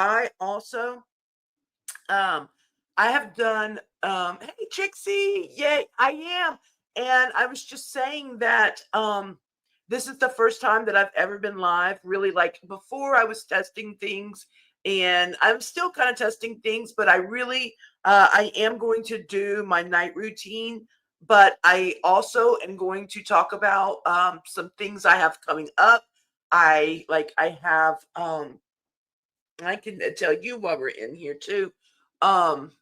I also, um, I have done, hey, Trixie, yay, I am. And I was just saying that this is the first time that I've ever been live. Really, like before, I was testing things, and I'm still kind of testing things, but I am going to do my night routine. But I also am going to talk about some things I have coming up. I have, I can tell you while we're in here too. Um,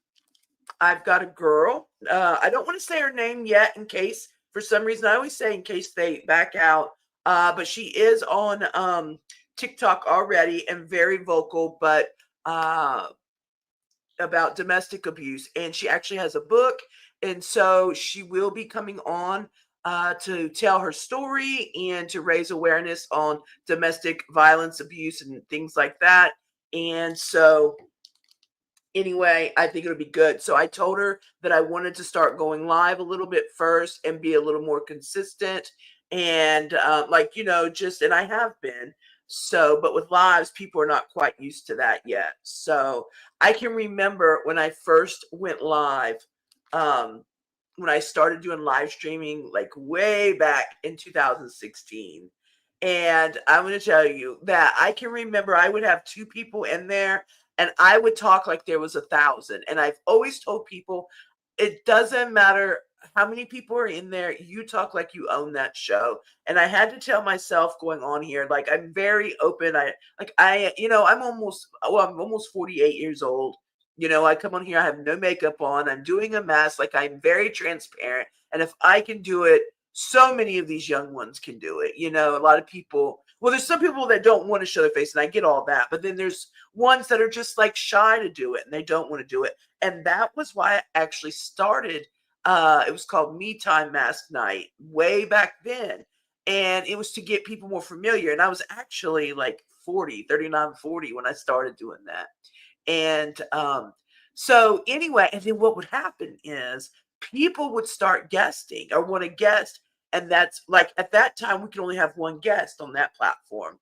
I've got a girl. I don't want to say her name yet in case, for some reason, I always say in case they back out. But she is on TikTok already and very vocal, but uh, about domestic abuse. And she actually has a book. And so she will be coming on to tell her story and to raise awareness on domestic violence, abuse, and things like that. And so anyway, I think it'll be good. So I told her that I wanted to start going live a little bit first and be a little more consistent. And just, and I have been. So, but with lives, people are not quite used to that yet. So I can remember when I first went live, um, when I started doing live streaming, like way back in 2016. And I'm going to tell you that I can remember I would have two people in there and I would talk like there was 1,000. And I've always told people it doesn't matter how many people are in there, you talk like you own that show. And I had to tell myself going on here, like I'm very open. I'm almost 48 years old. I come on here, I have no makeup on, I'm doing a mask, like I'm very transparent. And if I can do it, so many of these young ones can do it. A lot of people, well, there's some people that don't want to show their face, and I get all that. But then there's ones that are just like shy to do it and they don't want to do it. And that was why I actually started. It was called Me Time Mask Night way back then. And it was to get people more familiar. And I was actually like 39, 40 when I started doing that. And so anyway, and then what would happen is people would start guesting or want to guest. And that's like at that time, we could only have one guest on that platform.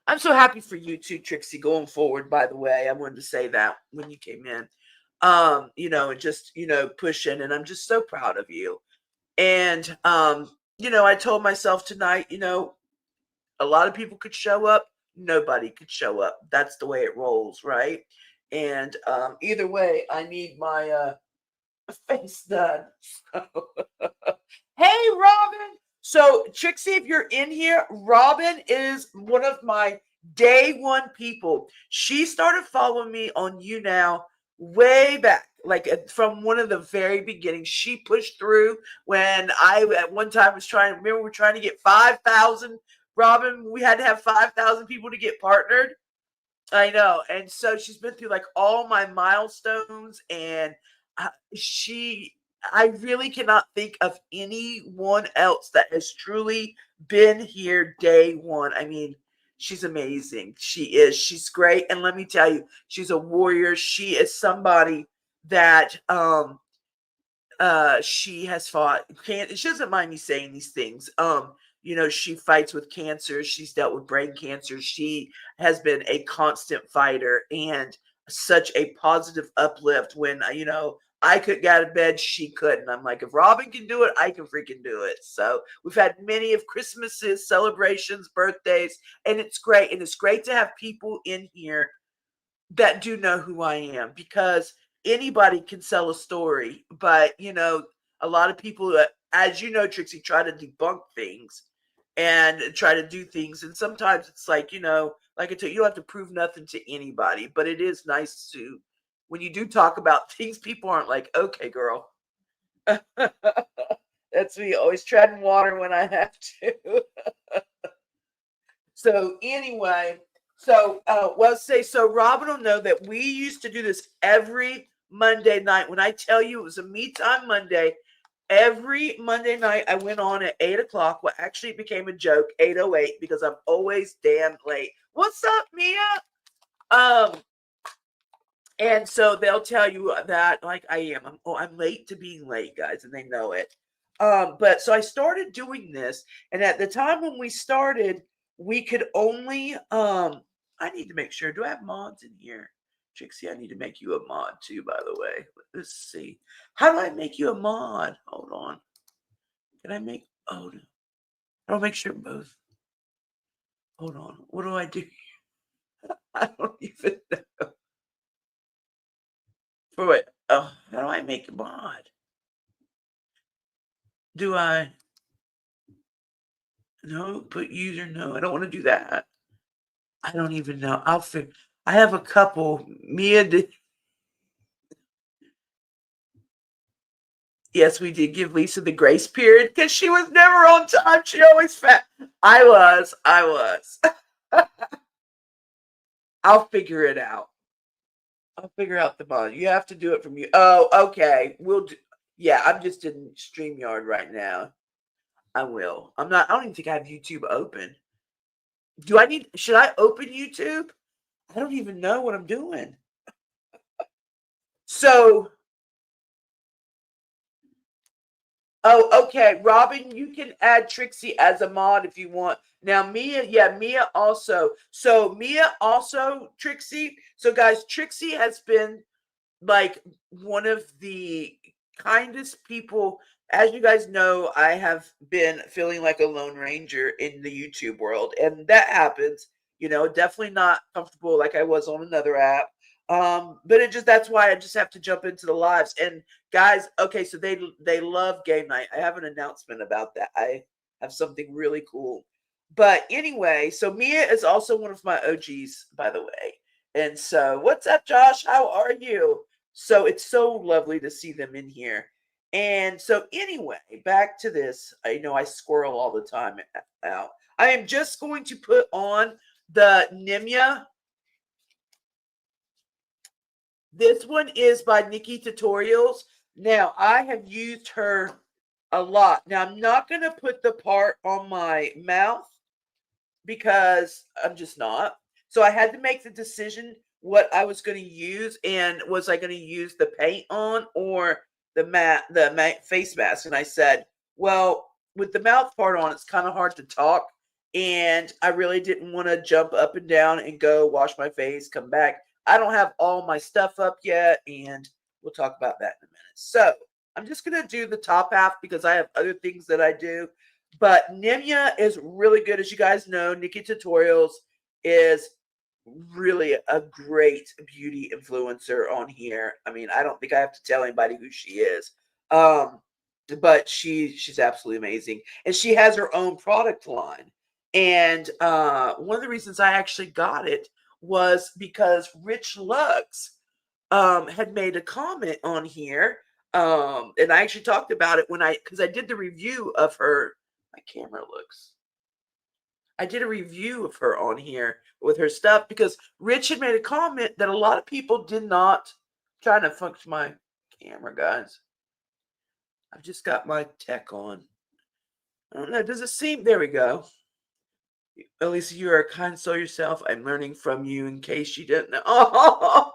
I'm so happy for you too, Trixie, going forward, by the way. I wanted to say that when you came in. And just, pushing, and I'm just so proud of you. And I told myself tonight, a lot of people could show up, nobody could show up. That's the way it rolls, right? And either way, I need my face done. So hey, Robin. So, Trixie, if you're in here, Robin is one of my day one people. She started following me on YouNow way back, like from one of the very beginnings. She pushed through when I, at one time, remember, we were trying to get 5,000. Robin, we had to have 5,000 people to get partnered. I know. And so she's been through like all my milestones, and she I really cannot think of anyone else that has truly been here day one. I mean, she's amazing. She is. She's great. And let me tell you, she's a warrior. She is somebody that she has fought she doesn't mind me saying these things. She fights with cancer, she's dealt with brain cancer, she has been a constant fighter and such a positive uplift when I couldn't get out of bed, she couldn't. I'm like, if Robin can do it, I can freaking do it. So we've had many of Christmases, celebrations, birthdays, and it's great. And it's great to have people in here that do know who I am, because anybody can sell a story, but a lot of people, as you know, Trixie, try to debunk things and try to do things, and sometimes it's like, like I tell you, you don't have to prove nothing to anybody, but it is nice to, when you do talk about things, people aren't like, okay, girl. That's me, always treading water when I have to. So anyway, so Robin will know that we used to do this every Monday night. When I tell you it was a Me Time Monday, every Monday night I went on at 8 o'clock. Well, actually it became a joke, 8:08, because I'm always damn late. What's up, Mia? Um, and so they'll tell you that like I am. I'm late to being late, guys, and they know it. But so I started doing this, and at the time when we started, we could only I need to make sure. Do I have mods in here? Trixie, I need to make you a mod too, by the way. Let's see. How do I make you a mod? Hold on. Can I make, oh, no. I'll make sure both. Hold on. What do I do? I don't even know. For what? Oh, how do I make a mod? Do I? No, put user. No, I don't want to do that. I don't even know. I'll figure. I have a couple. Mia did. Yes, we did give Lisa the grace period because she was never on time. She always fat. I was. I was. I'll figure it out. I'll figure out the mod. You have to do it from you. Oh, okay. We'll do. Yeah, I'm just in StreamYard right now. I will. I'm not. I don't even think I have YouTube open. Do I need? Should I open YouTube? I don't even know what I'm doing. So, oh, okay, Robin, you can add Trixie as a mod if you want. Now, Mia, yeah, Mia also. So, Mia also, Trixie. So, guys, Trixie has been like one of the kindest people. As you guys know, I have been feeling like a lone ranger in the YouTube world, and that happens. Definitely not comfortable like I was on another app. But it just that's why I just have to jump into the lives. And guys, okay, so they love game night. I have an announcement about that. I have something really cool. But anyway, so Mia is also one of my OGs, by the way. And so, what's up, Josh? How are you? So it's so lovely to see them in here. And so, anyway, back to this. I know I squirrel all the time out. I am just going to put on the Nimya. This one is by Nikki Tutorials. Now, I have used her a lot. Now, I'm not going to put the part on my mouth because I'm just not. So I had to make the decision what I was going to use, and was I going to use the paint on or the face mask? And I said, well, with the mouth part on, it's kind of hard to talk, and I really didn't want to jump up and down and go wash my face, come back. I don't have all my stuff up yet, and we'll talk about that in a minute. So I'm just going to do the top half because I have other things that I do. But Nimya is really good. As you guys know, Nikki Tutorials is really a great beauty influencer on here. I mean, I don't think I have to tell anybody who she is. But she's absolutely amazing. And she has her own product line. And one of the reasons I actually got it was because Rich Lux had made a comment on here. And I actually talked about it because I did the review of her. My camera looks. I did a review of her on here with her stuff because Rich had made a comment that a lot of people did not. Trying to function my camera, guys. I've just got my tech on. I don't know. Does it seem? There we go. At least you are a kind soul yourself. I'm learning from you in case you didn't know. Oh,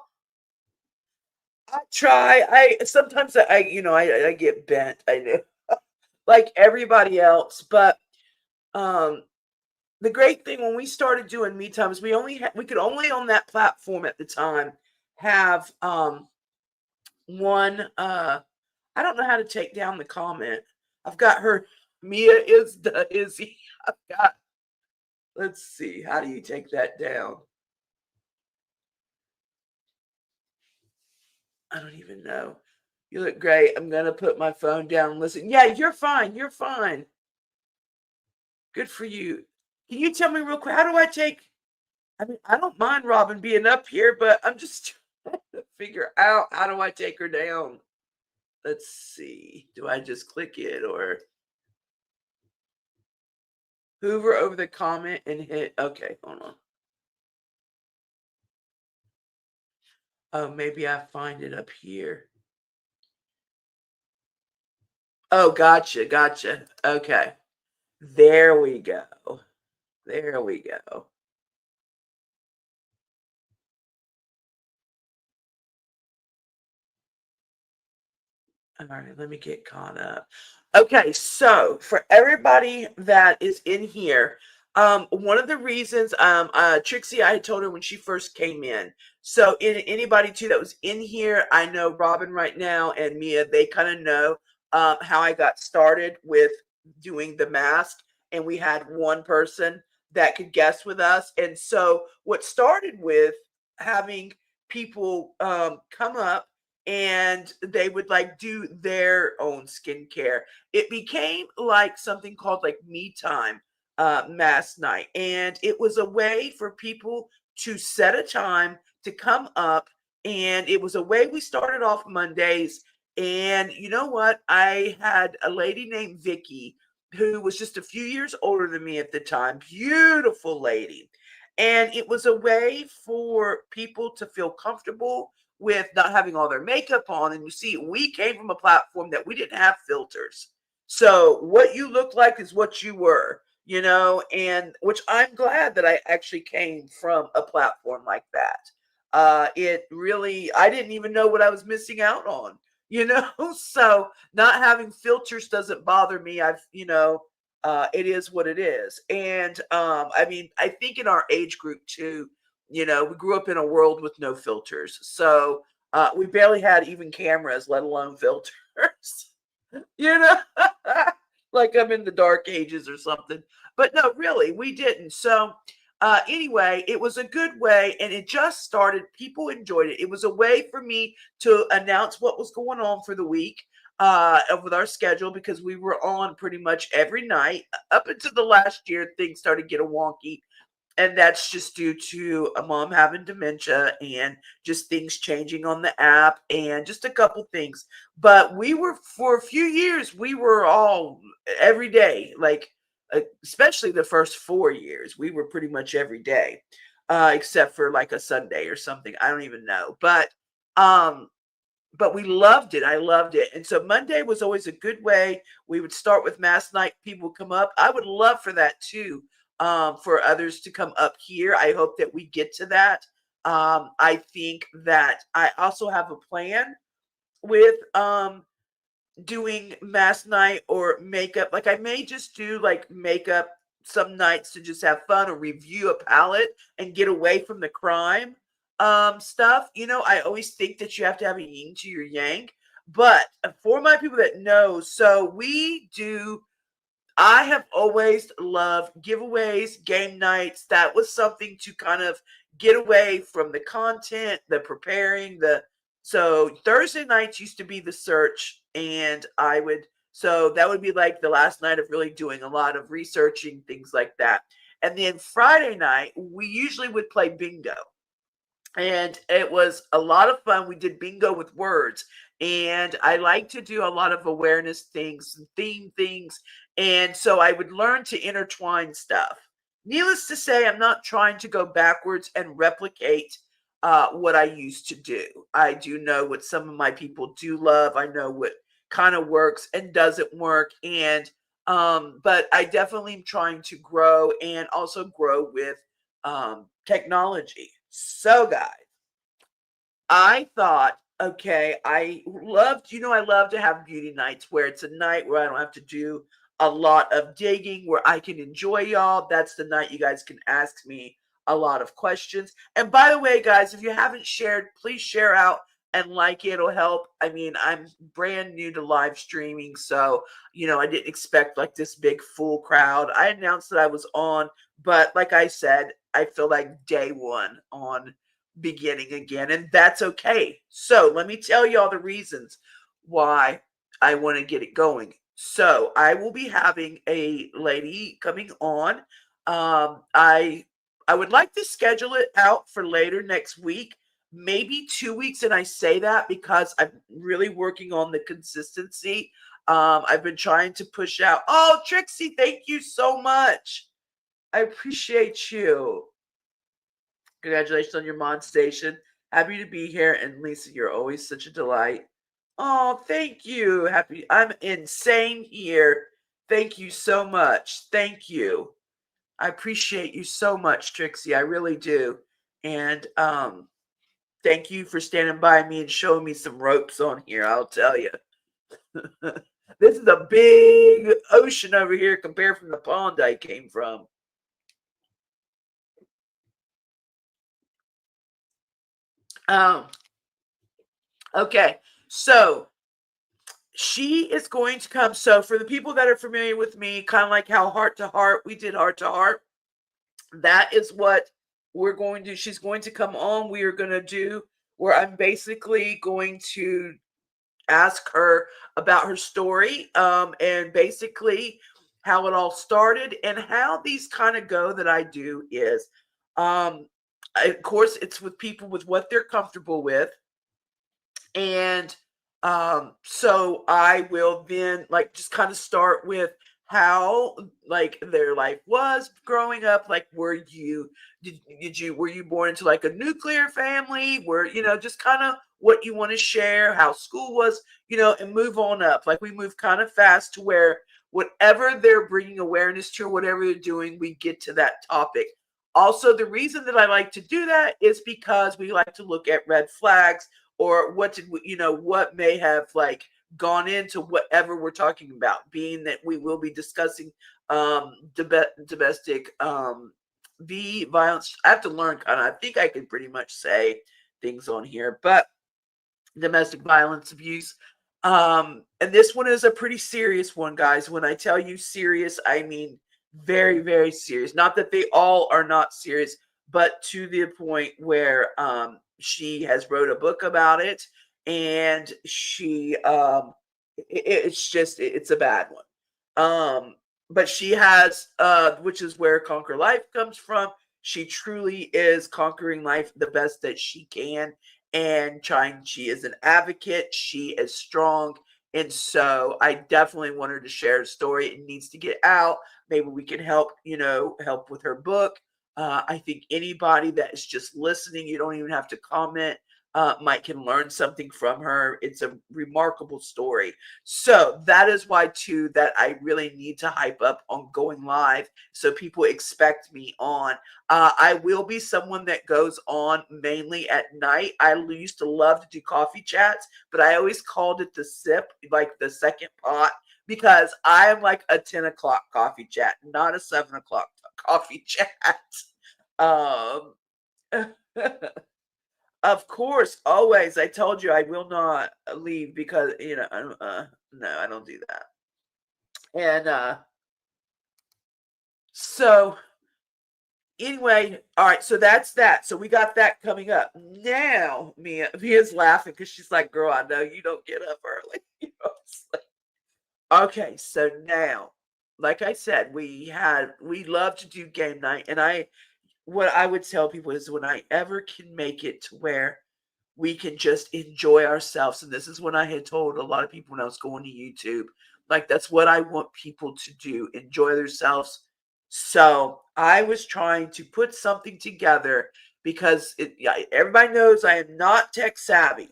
I try. I sometimes I get bent. I know, like everybody else. But the great thing when we started doing me times, we could only on that platform at the time have one. I don't know how to take down the comment. I've got her. Mia is the Izzy. I've got. Let's see. How do you take that down? I don't even know. You look great. I'm gonna put my phone down and listen. Yeah, you're fine. You're fine. Good for you. Can you tell me real quick? How do I take? I mean, I don't mind Robin being up here, but I'm just trying to figure out how do I take her down. Let's see. Do I just click it or hover over the comment and hit? Okay, hold on. Oh, maybe I find it up here. Oh, gotcha, gotcha. Okay. There we go. There we go. All right, let me get caught up. Okay, so for everybody that is in here, One of the reasons, Trixie, I had told her when she first came in. So, anybody too that was in here, I know Robin right now and Mia, they kind of know how I got started with doing the mask, and we had one person that could guess with us. And so, what started with having people come up and they would like do their own skincare, it became like something called like me time mass night. And it was a way for people to set a time to come up. And it was a way we started off Mondays. And you know what? I had a lady named Vicky who was just a few years older than me at the time. Beautiful lady. And it was a way for people to feel comfortable with not having all their makeup on. And you see, we came from a platform that we didn't have filters. So what you look like is what you were, and which I'm glad that I actually came from a platform like that. It really, I didn't even know what I was missing out on, so not having filters doesn't bother me. It is what it is. And I mean, I think in our age group too, we grew up in a world with no filters. So we barely had even cameras, let alone filters. you know, like I'm in the dark ages or something. But no, really, we didn't. So, anyway, it was a good way, and it just started. People enjoyed it. It was a way for me to announce what was going on for the week with our schedule because we were on pretty much every night up until the last year. Things started getting wonky, and that's just due to a mom having dementia and just things changing on the app and just a couple things. But we were, for a few years, we were all every day, like especially the first 4 years, we were pretty much every day, except for like a Sunday or something. I don't even know. Um, but we loved it. I loved it. And so Monday was always a good way. We would start with mass night. People would come up. I would love for that too, for others to come up here. I hope that we get to that. I think that I also have a plan with doing mass night or makeup. Like I may just do like makeup some nights to just have fun or review a palette and get away from the crime stuff. I always think that you have to have a yin to your yang. But for my people that know, so we do, I have always loved giveaways, game nights. That was something to kind of get away from the content, the preparing, so Thursday nights used to be the search, and so that would be like the last night of really doing a lot of researching, things like that. And then Friday night, we usually would play bingo, and it was a lot of fun. We did bingo with words, and I like to do a lot of awareness things and theme things, and so I would learn to intertwine stuff. Needless to say, I'm not trying to go backwards and replicate what I used to do. I do know what some of my people do love. I know what kind of works and doesn't work, and but I definitely am trying to grow and also grow with technology. So, guys, I thought, okay, I love to have beauty nights where it's a night where I don't have to do a lot of digging, where I can enjoy y'all. That's the night you guys can ask me a lot of questions. And by the way, guys, if you haven't shared, please share out and like it. It'll help. I mean, I'm brand new to live streaming, so I didn't expect like this big full crowd. I announced that I was on, but like I said, I feel like day one on beginning again, and that's okay. So let me tell you all the reasons why I want to get it going. So I will be having a lady coming on. I would like to schedule it out for later next week, maybe 2 weeks, and I say that because I'm really working on the consistency. I've been trying to push out. Oh, Trixie, thank you so much. I appreciate you. Congratulations on your mod station. Happy to be here. And Lisa, you're always such a delight. Oh, thank you. Happy. I'm insane here. Thank you so much. Thank you. I appreciate you so much, Trixie. I really do. And thank you for standing by me and showing me some ropes on here. I'll tell you. This is a big ocean over here compared from the pond I came from. Um, okay, so she is going to come. So for the people that are familiar with me, kind of like how Heart to Heart, we did Heart to Heart. That is what we're going to. She's going to come on. We are going to do where I'm basically going to ask her about her story, and basically how it all started and how these kind of go that I do is, um, of course, it's with people with what they're comfortable with. And so I will then like just kind of start with how like their life was growing up. Like, did you were you born into like a nuclear family? Were just kind of what you want to share, how school was, and move on up. Like we move kind of fast to where whatever they're bringing awareness to or whatever they're doing, we get to that topic. Also, the reason that I like to do that is because we like to look at red flags, or what may have like gone into whatever we're talking about, being that we will be discussing domestic v violence. I have to learn kind of, I think I can pretty much say things on here, but domestic violence abuse. And this one is a pretty serious one, guys. When I tell you serious, I mean very, very serious. Not that they all are not serious, but to the point where she has wrote a book about it, and it's a bad one. But she has, which is where Conquer Life comes from. She truly is conquering life the best that she can, and she is an advocate, she is strong. And so I definitely want her to share a story. It needs to get out. Maybe we can help with her book. I think anybody that is just listening, you don't even have to comment, might can learn something from her. It's a remarkable story. So that is why too that I really need to hype up on going live, so people expect me on. I will be someone that goes on mainly at night. I used to love to do coffee chats, but I always called it the sip, like the second pot, because I am like a 10 o'clock coffee chat, not a 7 o'clock coffee chat. Um, of course, always. I told you I will not leave because no, I don't do that. And so anyway, all right, so that's that. So we got that coming up. Now, Mia's laughing because she's like, girl, I know you don't get up early. It's like, okay, so now, like I said, we love to do game night. And what I would tell people is when I ever can make it to where we can just enjoy ourselves. And this is when I had told a lot of people when I was going to YouTube, like that's what I want people to do, enjoy themselves. So I was trying to put something together because yeah, everybody knows I am not tech savvy.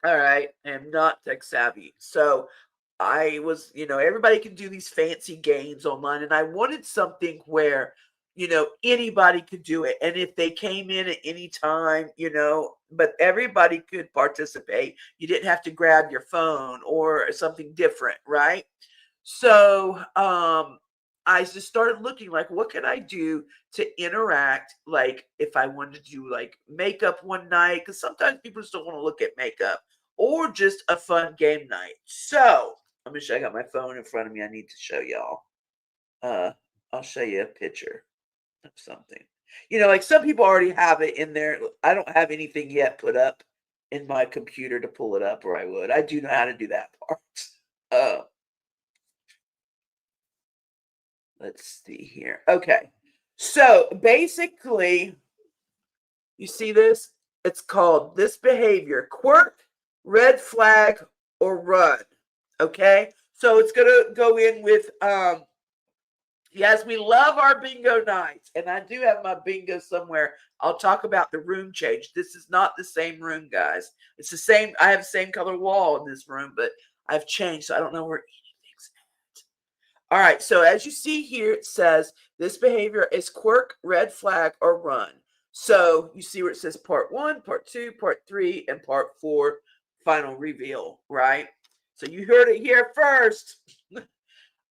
All right, I am not tech savvy. So I was, everybody can do these fancy games online, and I wanted something where, anybody could do it. And if they came in at any time, but everybody could participate. You didn't have to grab your phone or something different, right? So I just started looking like, what can I do to interact? Like, if I wanted to do like makeup one night, because sometimes people just don't want to look at makeup, or just a fun game night. So let me show. I got my phone in front of me. I need to show y'all. Uh, I'll show you a picture of something. Like some people already have it in there. I don't have anything yet put up in my computer to pull it up, or I would. I do know how to do that part. Uh, let's see here. Okay. So basically, you see this? It's called this behavior: quirk, red flag, or run. Okay. So it's going to go in with, yes, we love our bingo nights. And I do have my bingo somewhere. I'll talk about the room change. This is not the same room, guys. It's the same. I have the same color wall in this room, but I've changed. So I don't know where anything's at. All right, so as you see here, it says this behavior is quirk, red flag, or run. So you see where it says part 1, part 2, part 3, and part 4, final reveal, right? So you heard it here first.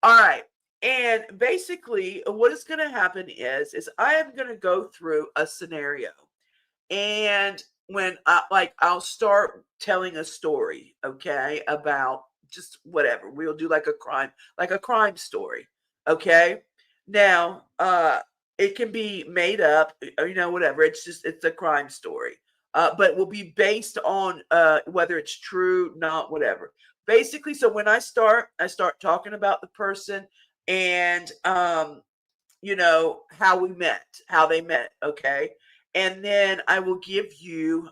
All right. And basically, what is going to happen is I am going to go through a scenario. And when I'll start telling a story, okay, about just whatever. We'll do like a crime story, okay? Now, it can be made up, whatever. It's a crime story. But will be based on whether it's true, not whatever. Basically, so when I start talking about the person and how we met, how they met, okay? And then I will give you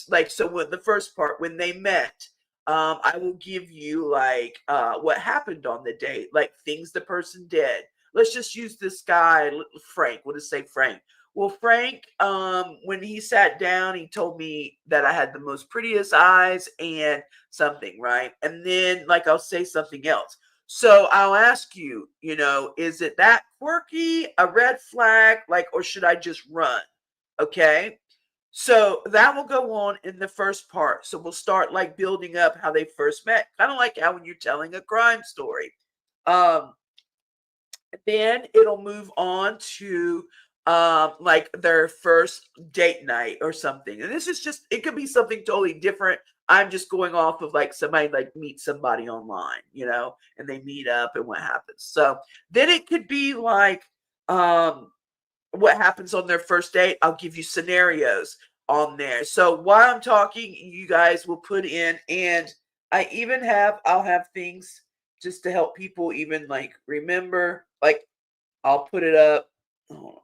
like so when the first part when they met, I will give you like what happened on the date, like things the person did. Let's just use this guy Frank. We'll just say Frank. Well, Frank, when he sat down, he told me that I had the most prettiest eyes and something, right? And then like I'll say something else. So I'll ask you, is it that quirky, a red flag, like, or should I just run? Okay. So that will go on in the first part. So we'll start like building up how they first met, kind of like how when you're telling a crime story. Um, then it'll move on to like their first date night or something. And this is just it could be something totally different. I'm just going off of like somebody like meet somebody online, and they meet up and what happens. So then it could be like what happens on their first date. I'll give you scenarios on there. So while I'm talking, you guys will put in, and I'll have things just to help people even like remember. Like I'll put it up. Hold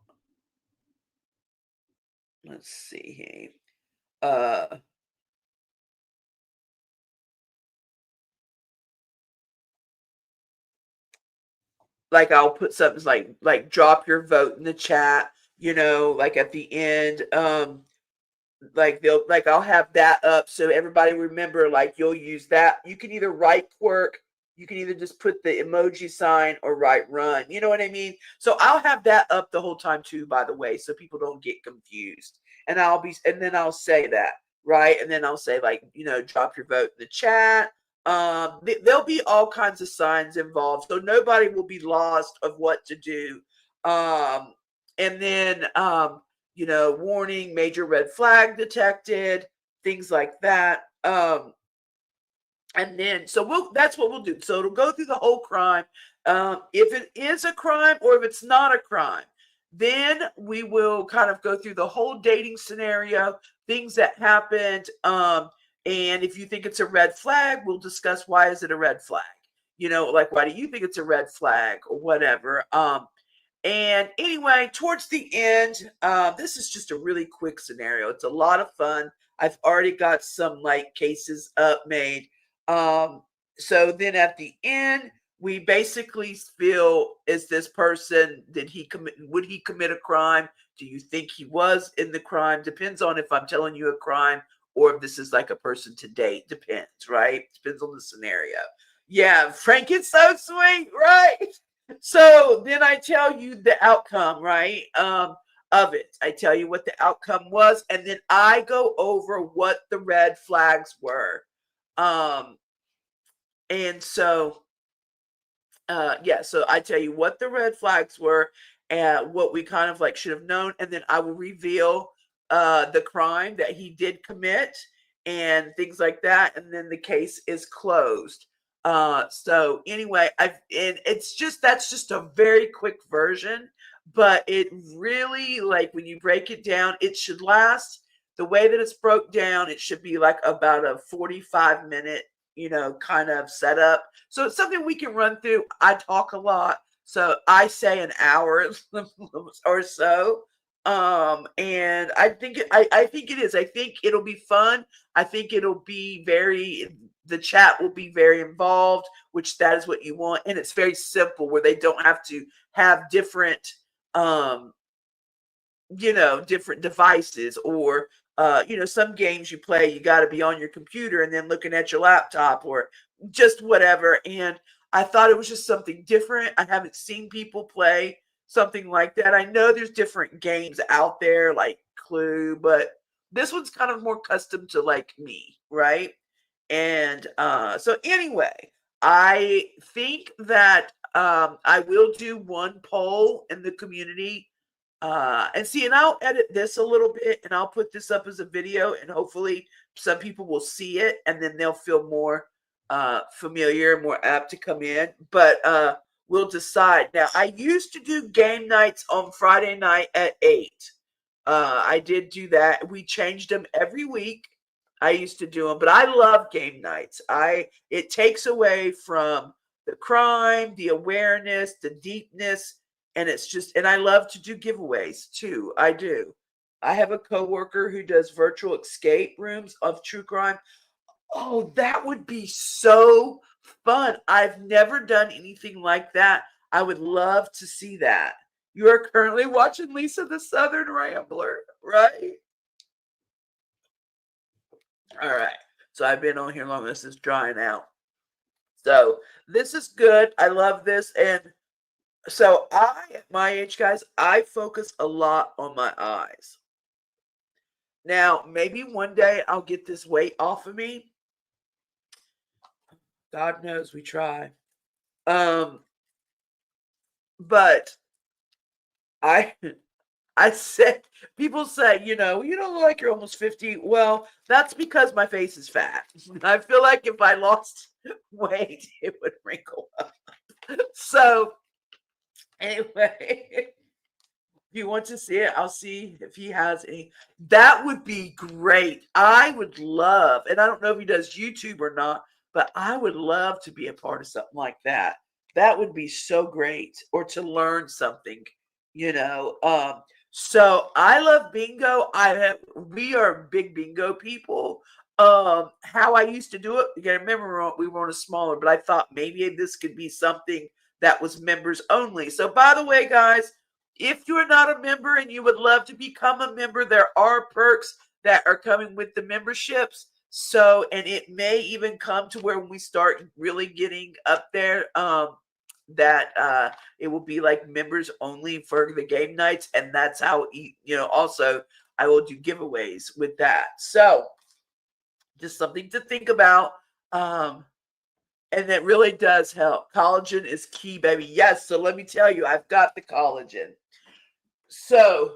on, let's see here. Uh, like I'll put something like drop your vote in the chat. Like at the end. Like I'll have that up so everybody remember, like you'll use that. You can either write quirk, you can either just put the emoji sign or write run, you know what I mean? So I'll have that up the whole time too, by the way, so people don't get confused. And then I'll say that, right? And then I'll say like, drop your vote in the chat. There'll be all kinds of signs involved, so nobody will be lost of what to do. And then warning, major red flag detected, things like that. And then so that's what we'll do. So it'll go through the whole crime. If it is a crime or if it's not a crime, then we will kind of go through the whole dating scenario, things that happened. And if you think it's a red flag, we'll discuss why is it a red flag. Like why do you think it's a red flag or whatever. And anyway, towards the end, this is just a really quick scenario. It's a lot of fun. I've already got some like cases up made. Um, so then at the end, we basically feel, is this person, would he commit a crime? Do you think he was in the crime? Depends on if I'm telling you a crime or if this is like a person to date. Depends, right? Depends on the scenario. Yeah, Frank is so sweet, right? So then I tell you the outcome, right? Of it. I tell you what the outcome was, and then I go over what the red flags were. Um, and so yeah, so I tell you what the red flags were and what we kind of like should have known, and then I will reveal the crime that he did commit and things like that, and then the case is closed. So anyway, and it's just that's just a very quick version, but it really like when you break it down, it should last the way that it's broke down, it should be like about a 45-minute, kind of setup. So it's something we can run through. I talk a lot, so I say an hour or so. And I think it is. I think it'll be fun. I think it'll be the chat will be very involved, which that is what you want. And it's very simple where they don't have to have different um different devices or some games you play, you got to be on your computer and then looking at your laptop or just whatever. And I thought it was just something different. I haven't seen people play something like that. I know there's different games out there like Clue, but this one's kind of more custom to like me, right? And so anyway, I think that I will do one poll in the community And see, and I'll edit this a little bit and I'll put this up as a video, and hopefully some people will see it and then they'll feel more familiar, more apt to come in. But we'll decide. Now, I used to do game nights on Friday night at 8. I did do that. We changed them every week. I used to do them, but I love game nights. It takes away from the crime, the awareness, the deepness, and it's just, and I love to do giveaways too. I do. I have a coworker who does virtual escape rooms of true crime. Oh, that would be so fun. I've never done anything like that. I would love to see that. You are currently watching Lisa the Southern Rambler, right? All right. So I've been on here long. This is drying out. So this is good. I love this. And so at my age, guys, I focus a lot on my eyes. Now, maybe one day I'll get this weight off of me. God knows we try. But I said, people say, you don't look like you're almost 50. Well, that's because my face is fat. I feel like if I lost weight, it would wrinkle up. So, anyway, if you want to see it, I'll see if he has any. That would be great. I would love, and I don't know if he does YouTube or not, but I would love to be a part of something like that. That would be so great, or to learn something, So I love bingo. We are big bingo people. How I used to do it, you gotta remember we were on a smaller, but I thought maybe this could be something that was members only. So by the way, guys, if you're not a member and you would love to become a member, there are perks that are coming with the memberships. So, and it may even come to where when we start really getting up there, that it will be like members only for the game nights. And that's how, also I will do giveaways with that. So just something to think about. And it really does help. Collagen is key, baby. Yes. So let me tell you, I've got the collagen. So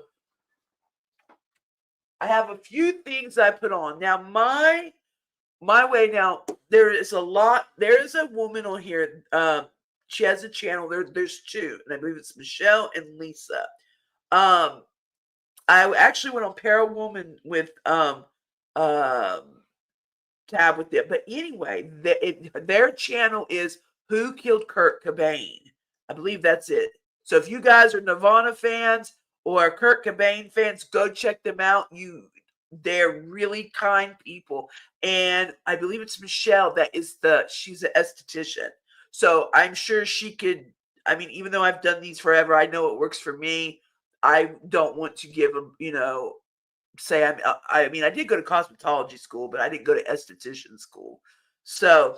I have a few things I put on. Now, my way now, there is a woman on here. She has a channel. There's two, and I believe it's Michelle and Lisa. I actually went on Parawoman with tab with it. But anyway, their channel is Who Killed Kurt Cobain. I believe that's it. So if you guys are Nirvana fans or Kurt Cobain fans, go check them out. They're really kind people. And I believe it's Michelle she's an esthetician. So I'm sure she could, even though I've done these forever, I know it works for me. I don't want to give them, say I did go to cosmetology school, but I didn't go to esthetician school. So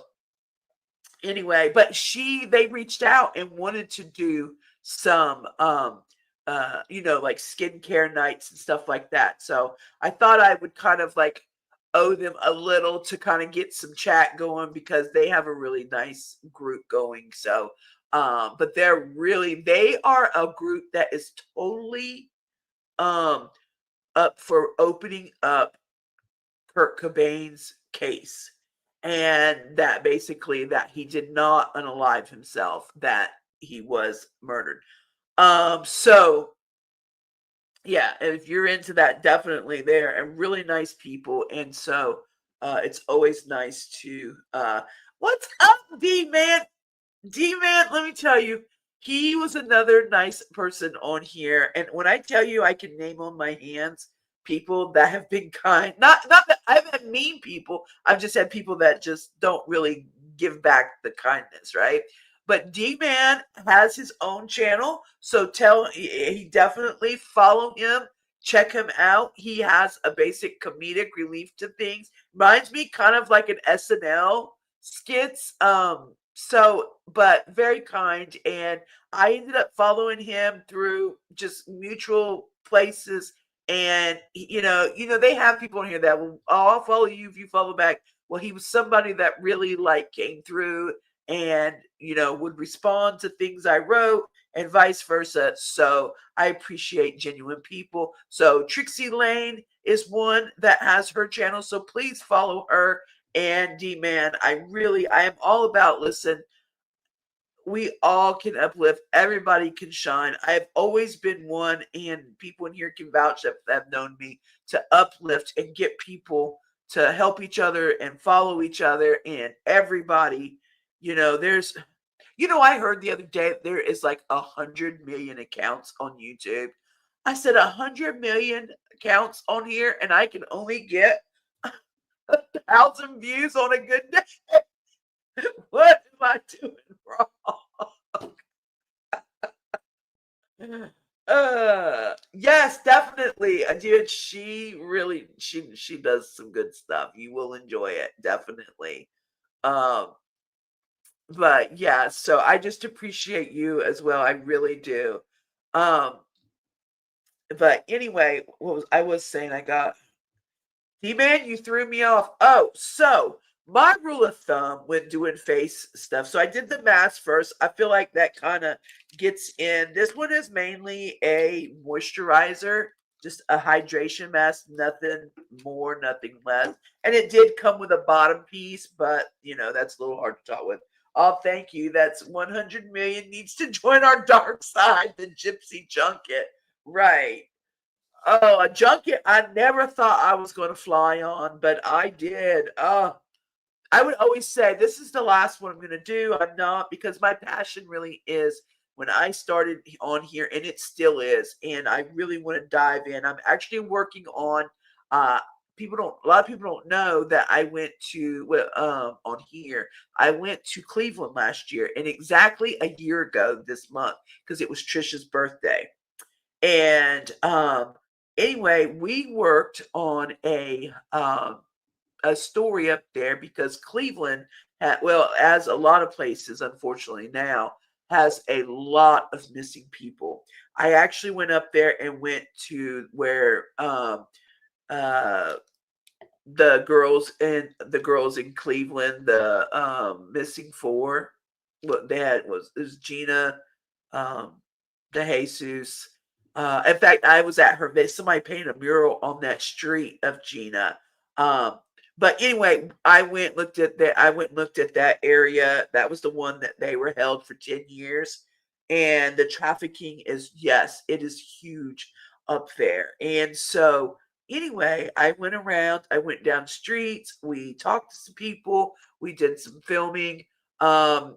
anyway, but they reached out and wanted to do some like skincare nights and stuff like that. So I thought I would kind of like owe them a little to kind of get some chat going, because they have a really nice group going. So but they are a group that is totally up for opening up Kurt Cobain's case, and that basically that he did not unalive himself, that he was murdered. So yeah, if you're into that, definitely there, and really nice people. And so it's always nice to what's up, D-Man? D-Man, let me tell you, he was another nice person on here. And when I tell you I can name on my hands people that have been kind, not that I've had mean people, I've just had people that just don't really give back the kindness, right? But D-Man has his own channel, so he definitely follow him, check him out. He has a basic comedic relief to things. Reminds me kind of like an SNL skits. But very kind, and I ended up following him through just mutual places. And they have people in here that will, I'll follow you if you follow back. Well, he was somebody that really came through and would respond to things I wrote, and vice versa. So I appreciate genuine people. So Trixie Lane is one that has her channel. So please follow her. And D Man, I am all about, listen, we all can uplift. Everybody can shine. I've always been one, and people in here can vouch that have known me to uplift and get people to help each other and follow each other. And everybody, there's, I heard the other day there is like 100 million accounts on YouTube. I said 100 million accounts on here, and I can only get 1,000 views on a good day. What am I doing wrong? Yes, definitely. Dude, she does some good stuff. You will enjoy it, definitely. Um, but yeah, so I just appreciate you as well. I really do. Um, but anyway, I was saying? I got D-Man, you threw me off. Oh, so my rule of thumb when doing face stuff. So I did the mask first. I feel like that kind of gets in. This one is mainly a moisturizer, just a hydration mask, nothing more, nothing less. And it did come with a bottom piece, but that's a little hard to talk with. Oh, thank you. That's 100 million needs to join our dark side, the Gypsy Junket. Right. Oh, a junket I never thought I was going to fly on, but I did. I would always say this is the last one I'm going to do. I'm not, because my passion really is when I started on here, and it still is, and I really want to dive in. I'm actually working on uh a lot of people don't know that I went to, well, on here. I went to Cleveland last year, and exactly a year ago this month, because it was Trisha's birthday. And anyway, we worked on a story up there, because Cleveland well, as a lot of places, unfortunately now, has a lot of missing people. I actually went up there and went to where uh the girls in Cleveland, the missing four. What they had was Gina, um, the Jesus. In fact, I was at her base. Somebody painted a mural on that street of Gina. Um, but anyway, I went and looked at that area. That was the one that they were held for 10 years. And the trafficking is, yes, it is huge up there. And so anyway, I went around, I went down streets, we talked to some people, we did some filming. And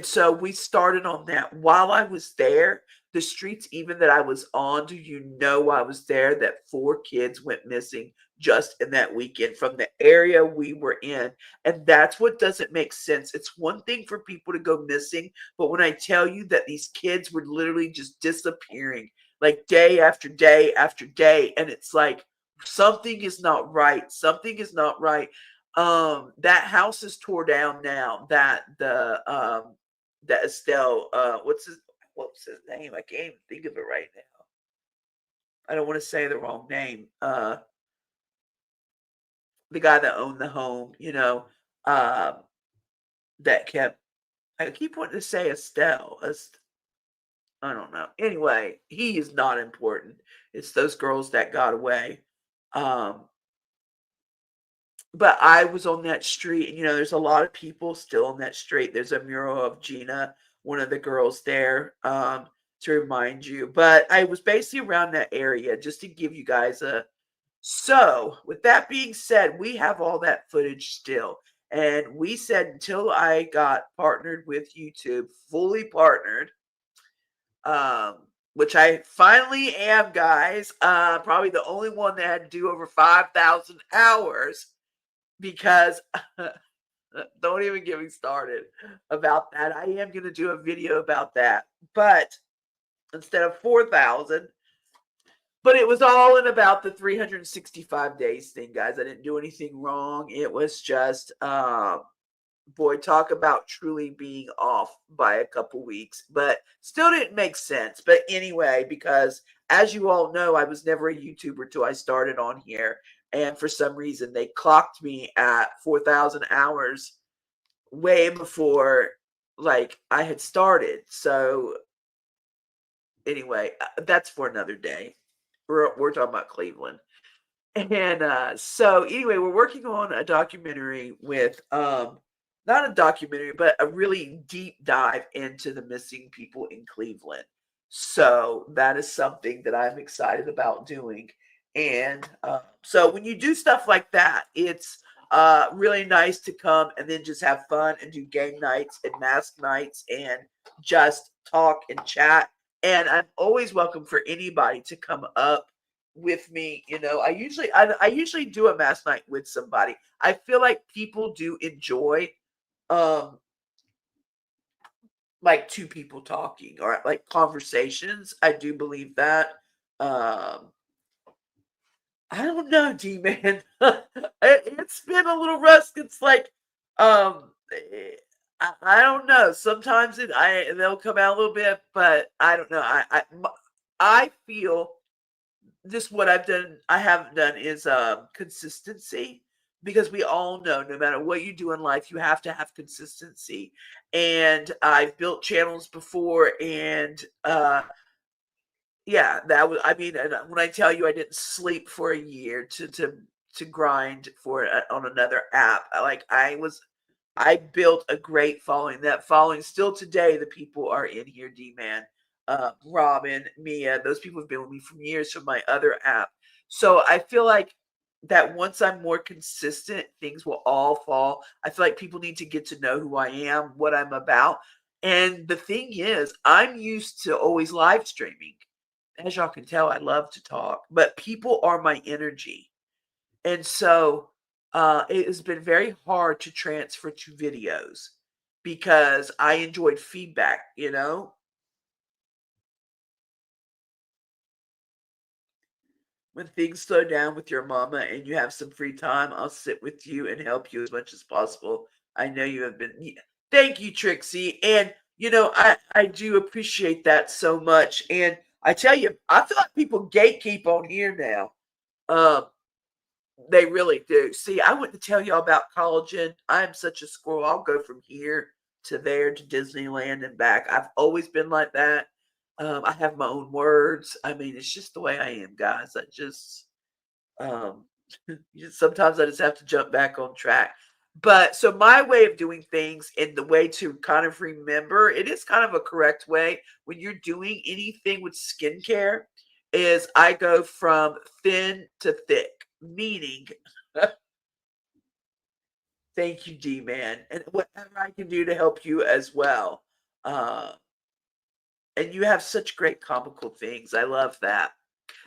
so we started on that. While I was there, the streets even that I was on, do you know I was there, that 4 kids went missing just in that weekend from the area we were in. And that's what doesn't make sense. It's one thing for people to go missing, but when I tell you that these kids were literally just disappearing, like day after day after day, and it's like, something is not right. Something is not right. That house is tore down now. That Estelle, what's his name? I can't even think of it right now. I don't want to say the wrong name. The guy that owned the home, um, that kept. I keep wanting to say Estelle. I don't know. Anyway, he is not important. It's those girls that got away. Um, but I was on that street, and there's a lot of people still on that street. There's a mural of Gina, one of the girls there, to remind you. But I was basically around that area just to give you guys a. So, with that being said, we have all that footage still. And we said until I got partnered with YouTube, fully partnered, which I finally am, guys. Probably the only one that had to do over 5,000 hours, because don't even get me started about that. I am going to do a video about that, but instead of 4,000, but it was all in about the 365 days thing, guys. I didn't do anything wrong. It was just, boy, talk about truly being off by a couple weeks, but still didn't make sense. But anyway, because as you all know, I was never a YouTuber till I started on here. And for some reason, they clocked me at 4,000 hours way before, like, I had started. So Anyway, that's for another day. We're talking about Cleveland. And so anyway, we're working on a documentary with not a documentary, but a really deep dive into the missing people in Cleveland. So that is something that I'm excited about doing. And so when you do stuff like that, it's really nice to come and then just have fun and do game nights and mask nights and just talk and chat. And I'm always welcome for anybody to come up with me. I usually do a mass night with somebody. I feel like people do enjoy um like two people talking or like conversations. I do believe that. Um I don't know, D man. It's been a little rust. It's like I don't know. Sometimes they'll come out a little bit, but I don't know. I feel this what I haven't done is consistency, because we all know no matter what you do in life, you have to have consistency. And I've built channels before, and yeah, that was, I mean, and when I tell you I didn't sleep for a year to grind for on another app, I built a great following. That following still today, the people are in here, D Man, Robin, Mia, those people have been with me for years from my other app. So I feel like that once I'm more consistent, things will all fall. I feel like people need to get to know who I am, what I'm about. And the thing is, I'm used to always live streaming. As y'all can tell, I love to talk, but people are my energy. And so it has been very hard to transfer to videos because I enjoyed feedback. When things slow down with your mama and you have some free time, I'll sit with you and help you as much as possible. I know you have been. Thank you, Trixie. And, I do appreciate that so much. And I tell you, I feel like people gatekeep on here now. Um, They really do. See, I wouldn't tell y'all about collagen. I'm such a squirrel. I'll go from here to there to Disneyland and back. I've always been like that. I have my own words. I mean, it's just the way I am, guys. Um, sometimes I just have to jump back on track. But so my way of doing things and the way to kind of remember, it is kind of a correct way when you're doing anything with skincare, is I go from thin to thick, meaning thank you, D man, and whatever I can do to help you as well. Uh, and you have such great comical things. I love that.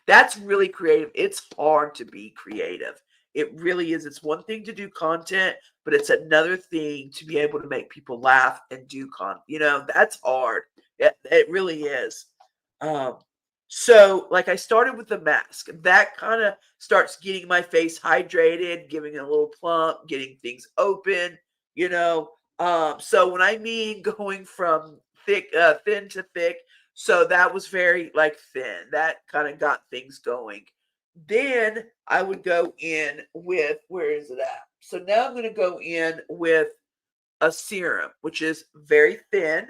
That's really creative. It's hard to be creative. It really is. It's one thing to do content, but it's another thing to be able to make people laugh and do that's hard. It really is. Um, so like I started with the mask. That kind of starts getting my face hydrated, giving it a little plump, getting things open, you know. So when I mean going from thin to thick, so that was very like thin. That kind of got things going. Then I would go in with, where is it at? So now I'm going to go in with a serum, which is very thin,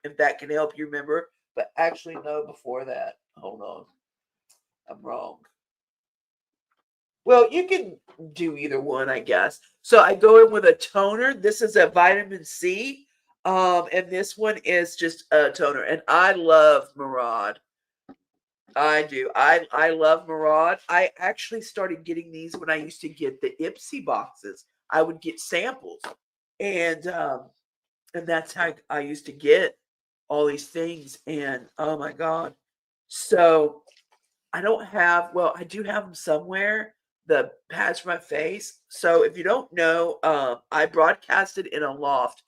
if that can help you remember. But actually, no, before that, hold on. I'm wrong. Well, you can do either one, I guess. So I go in with a toner. This is a vitamin C. And this one is just a toner. And I love Murad. I do. I love Murad. I actually started getting these when I used to get the Ipsy boxes. I would get samples. And that's how I used to get all these things. And oh my God. So I don't have, well, I do have them somewhere, the pads for my face. So if you don't know, I broadcasted in a loft,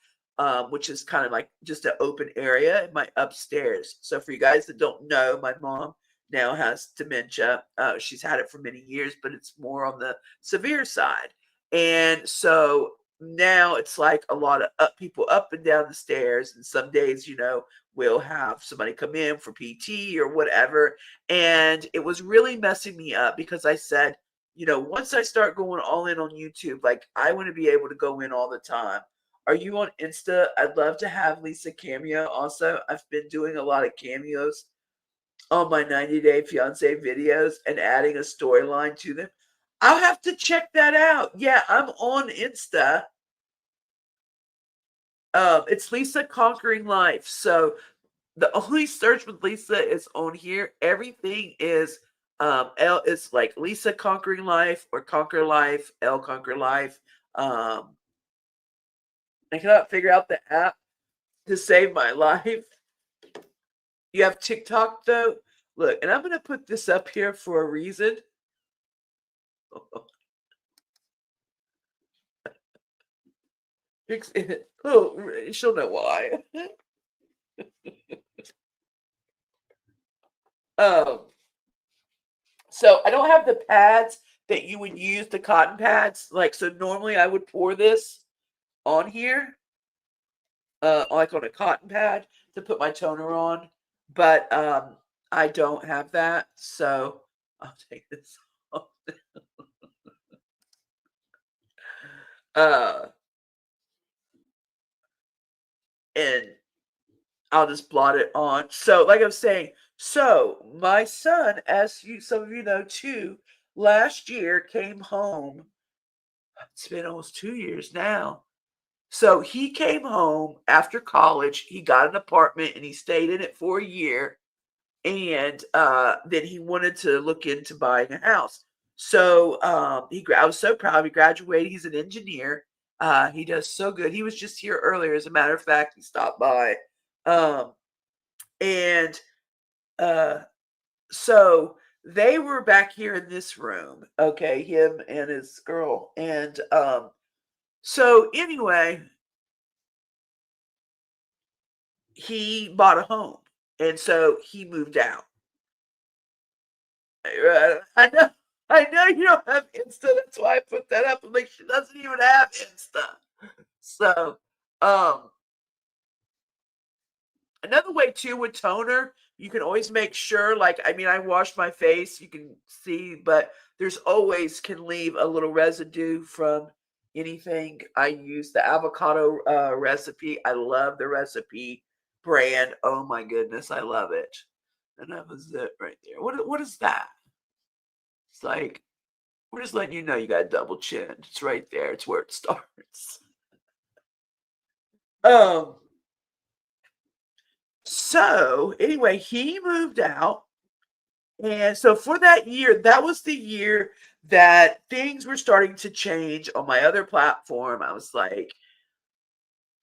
which is kind of like just an open area in my upstairs. So for you guys that don't know, my mom now has dementia. She's had it for many years, but it's more on the severe side. And so now it's like a lot of people up and down the stairs. And some days, we'll have somebody come in for PT or whatever. And it was really messing me up because I said, once I start going all in on YouTube, like I want to be able to go in all the time. Are you on Insta? I'd love to have Lisa cameo. Also, I've been doing a lot of cameos. on my 90 Day Fiance videos and adding a storyline to them. I'll have to check that out. Yeah, I'm on Insta. It's Lisa Conquering Life. So the only search with Lisa is on here. Everything is L is like Lisa Conquering Life or Conquer Life, L Conquer Life. I cannot figure out the app to save my life. You have TikTok though. Look, and I'm gonna put this up here for a reason. Oh, she'll know why. um, so I don't have the pads that you would use, the cotton pads. Like, so normally I would pour this on here, like on a cotton pad to put my toner on, but I don't have that, so I'll take this off. uh, and I'll just blot it on. So, like I was saying, so my son, as you some of you know too, last year came home. It's been almost 2 years now. So he came home after college. He got an apartment and he stayed in it for a year. And then he wanted to look into buying a house. So I was so proud. He graduated. He's an engineer. He does so good. He was just here earlier. As a matter of fact, he stopped by. Um, and so they were back here in this room. Okay, him and his girl. And so anyway, he bought a home. And so he moved out. I know. I know you don't have Insta. That's why I put that up. I'm like, she doesn't even have Insta. So, um, another way too with toner, you can always make sure. Like, I mean, I wash my face. You can see, but there's always can leave a little residue from anything. I use the avocado recipe. I love the recipe brand. Oh my goodness, I love it. And that was it right there. What is that? It's like we're just letting you know you got a double chin. It's right there. It's where it starts. Um. So anyway, he moved out, and so for that year, that was the year that things were starting to change on my other platform. I was like,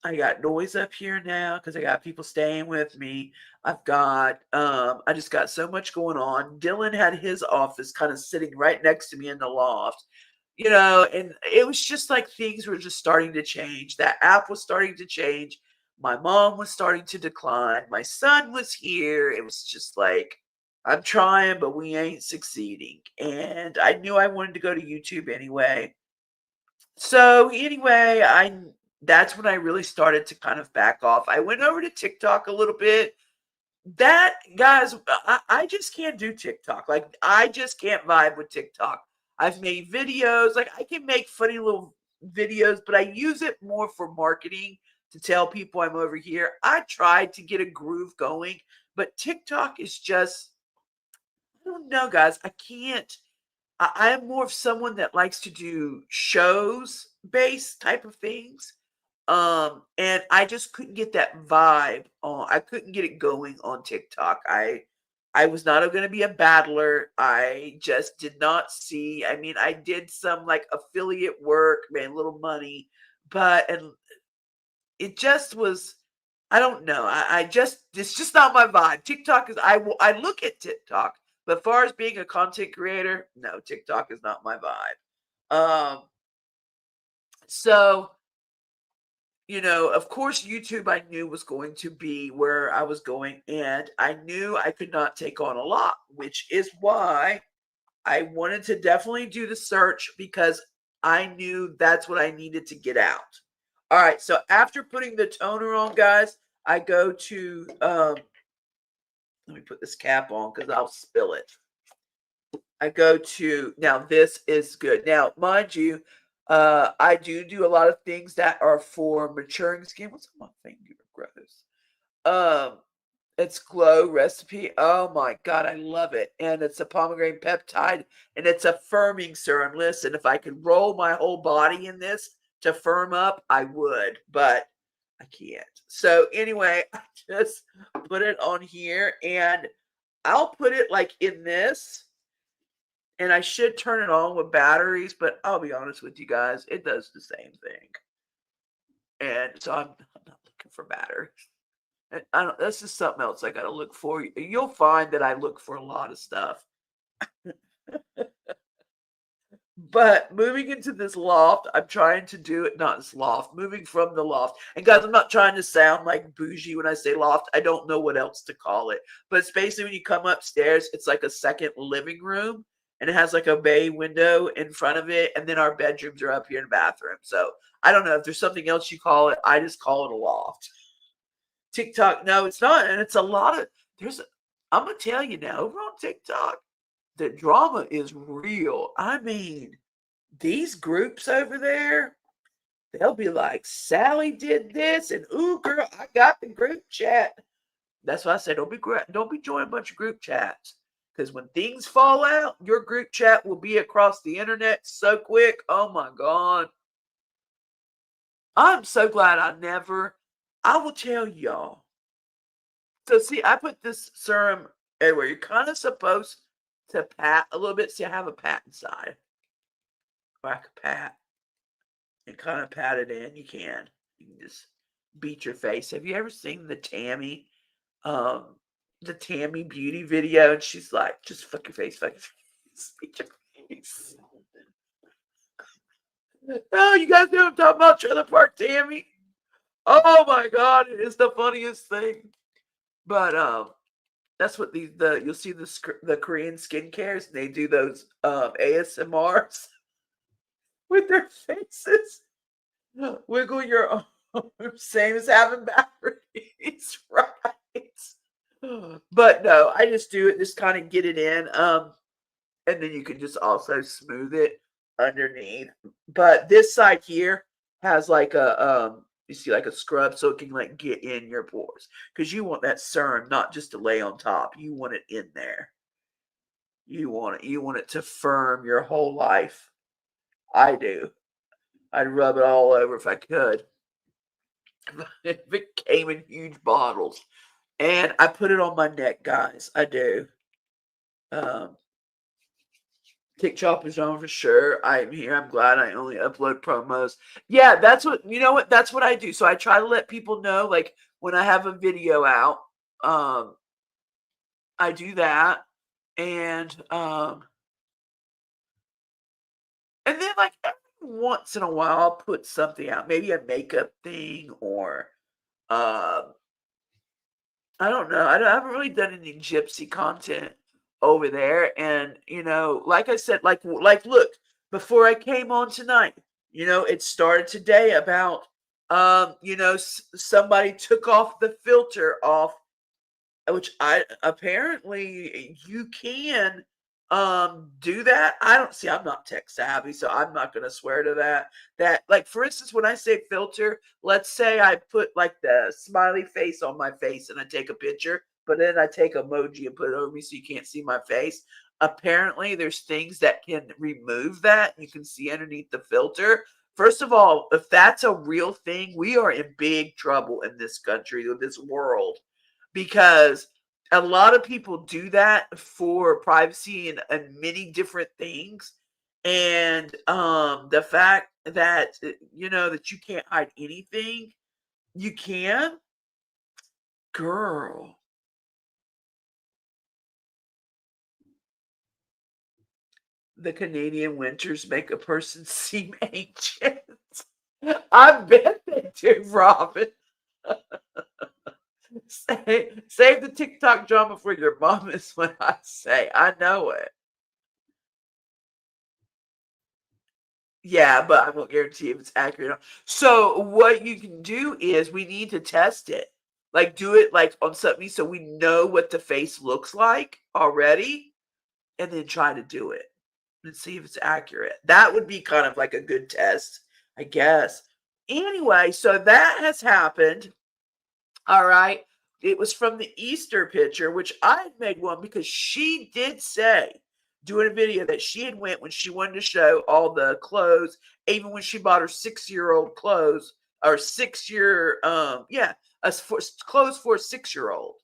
I got noise up here now because I got people staying with me. I just got so much going on. Dylan had his office kind of sitting right next to me in the loft, and it was just like things were just starting to change. That app was starting to change. My mom was starting to decline. My son was here. It was just like, I'm trying, but we ain't succeeding. And I knew I wanted to go to YouTube anyway. So anyway, I that's when I really started to kind of back off. I went over to TikTok a little bit. That guys, I just can't do TikTok. Like I just can't vibe with TikTok. I've made videos, like I can make funny little videos, but I use it more for marketing to tell people I'm over here. I tried to get a groove going, but TikTok is just I don't know, guys. I can't. I am more of someone that likes to do shows based type of things. And I just couldn't get that vibe on. I couldn't get it going on TikTok. I was not going to be a battler. I just did not see. I mean, I did some like affiliate work, made a little money, but and it just was. I don't know. I just it's just not my vibe. TikTok is I look at TikTok, but as far as being a content creator, no, TikTok is not my vibe. So of course, YouTube I knew was going to be where I was going, and I knew I could not take on a lot, which is why I wanted to definitely do the search because I knew that's what I needed to get out. All right, so after putting the toner on, guys, I go to let me put this cap on because I'll spill it. I go to now this is good. Now, mind you, I do a lot of things that are for maturing skin. What's on my finger? Gross. Um, It's Glow Recipe. Oh my god, I love it. And it's a pomegranate peptide and it's a firming serum. Listen, if I could roll my whole body in this to firm up, I would, but I can't. So anyway, I just put it on here and I'll put it like in this and I should turn it on with batteries, but I'll be honest with you guys, it does the same thing. And so I'm not looking for batteries. I don't, that's just something else I got to look for. You'll find that I look for a lot of stuff. But moving into this loft, I'm trying to do it, not this loft, moving from the loft. And guys, I'm not trying to sound like bougie when I say loft. I don't know what else to call it. But it's basically when you come upstairs, it's like a second living room. And it has like a bay window in front of it. And then our bedrooms are up here in the bathroom. So I don't know if there's something else you call it. I just call it a loft. TikTok, no, it's not. And it's a lot of, I'm going to tell you now, over on TikTok, the drama is real. I mean, these groups over there, they'll be like, Sally did this, and ooh, girl, I got the group chat. That's why I say don't be joining a bunch of group chats. Because when things fall out, your group chat will be across the internet so quick. Oh my God. I'm so glad I will tell y'all. So see, I put this serum everywhere. You're kind of supposed to pat a little bit. See, I have a pat inside. Or I could pat and kind of pat it in. You can. You can just beat your face. Have you ever seen the Tammy beauty video? And she's like, just fuck your face, beat your face. Oh, you guys know I'm talking about Trailer Park Tammy? Oh my God, it is the funniest thing. But that's what you'll see the Korean skincare. They do those ASMRs with their faces. Wiggle your arm, same as having batteries, right? But no, I just do it, just kind of get it in. And then you can just also smooth it underneath. But this side here has like a you see like a scrub so it can like get in your pores. Because you want that serum not just to lay on top. You want it in there. You want it to firm your whole life. I do. I'd rub it all over if I could. If it came in huge bottles. And I put it on my neck, guys. I do. TikTok is on for sure. I'm here. I'm glad I only upload promos. Yeah, that's what that's what I do. So I try to let people know, like when I have a video out, I do that. And then like every once in a while I'll put something out, maybe a makeup thing or I don't know. I haven't really done any gypsy content over there. And, like I said, look, before I came on tonight, it started today about, somebody took off the filter off, which apparently you can do that. I'm not tech savvy, so I'm not gonna swear to that, like, for instance, when I say filter, let's say I put like the smiley face on my face and I take a picture, but then I take emoji and put it over me so you can't see my face. Apparently there's things that can remove that. You can see underneath the filter. First of all, if that's a real thing, we are in big trouble in this country, in this world, because a lot of people do that for privacy and many different things. And the fact that that you can't hide anything, you can, girl. The Canadian winters make a person seem ancient. I bet they do, Robin. Save the TikTok drama for your mom is what I say. I know it. Yeah, but I won't guarantee if it's accurate. So what you can do is we need to test it. Like do it like on something so we know what the face looks like already, and then try to do it and see if it's accurate. That would be kind of like a good test, I guess. Anyway, so that has happened. All right. It was from the Easter picture, which I had made one because she did say doing a video that she had went when she wanted to show all the clothes, even when she bought her 6-year-old clothes or 6-year, clothes for a 6-year-old,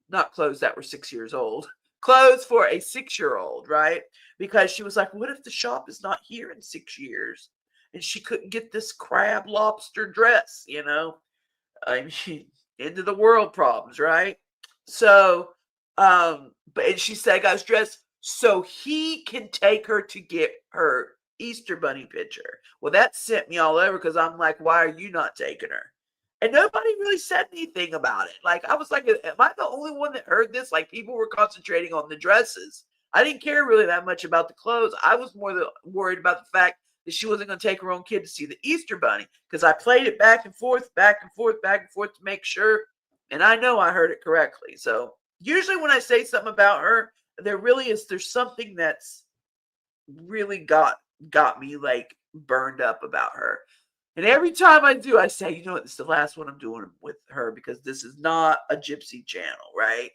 not clothes that were 6 years old, clothes for a 6-year-old, right? Because she was like, what if the shop is not here in 6 years? And she couldn't get this crab lobster dress, you know? I mean, end of the world problems, right? So, and she said, I got dressed so he can take her to get her Easter bunny picture. Well, that sent me all over because I'm like, why are you not taking her? And nobody really said anything about it. Like, I was like, am I the only one that heard this? Like, people were concentrating on the dresses. I didn't care really that much about the clothes. I was more worried about the fact that she wasn't going to take her own kid to see the Easter bunny because I played it back and forth, back and forth, back and forth to make sure. And I know I heard it correctly. So usually when I say something about her, there's something that's really got me like burned up about her. And every time I do, I say, you know what, this is the last one I'm doing with her because this is not a gypsy channel, right?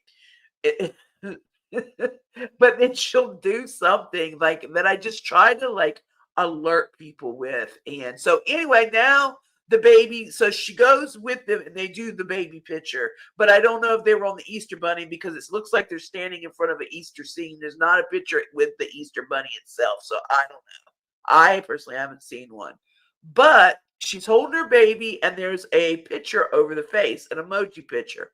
But then she'll do something like that I just try to like alert people with. And so anyway, now the baby, so she goes with them and they do the baby picture. But I don't know if they were on the Easter bunny because it looks like they're standing in front of an Easter scene. There's not a picture with the Easter bunny itself. So I don't know. I personally haven't seen one. But she's holding her baby and there's a picture over the face, an emoji picture.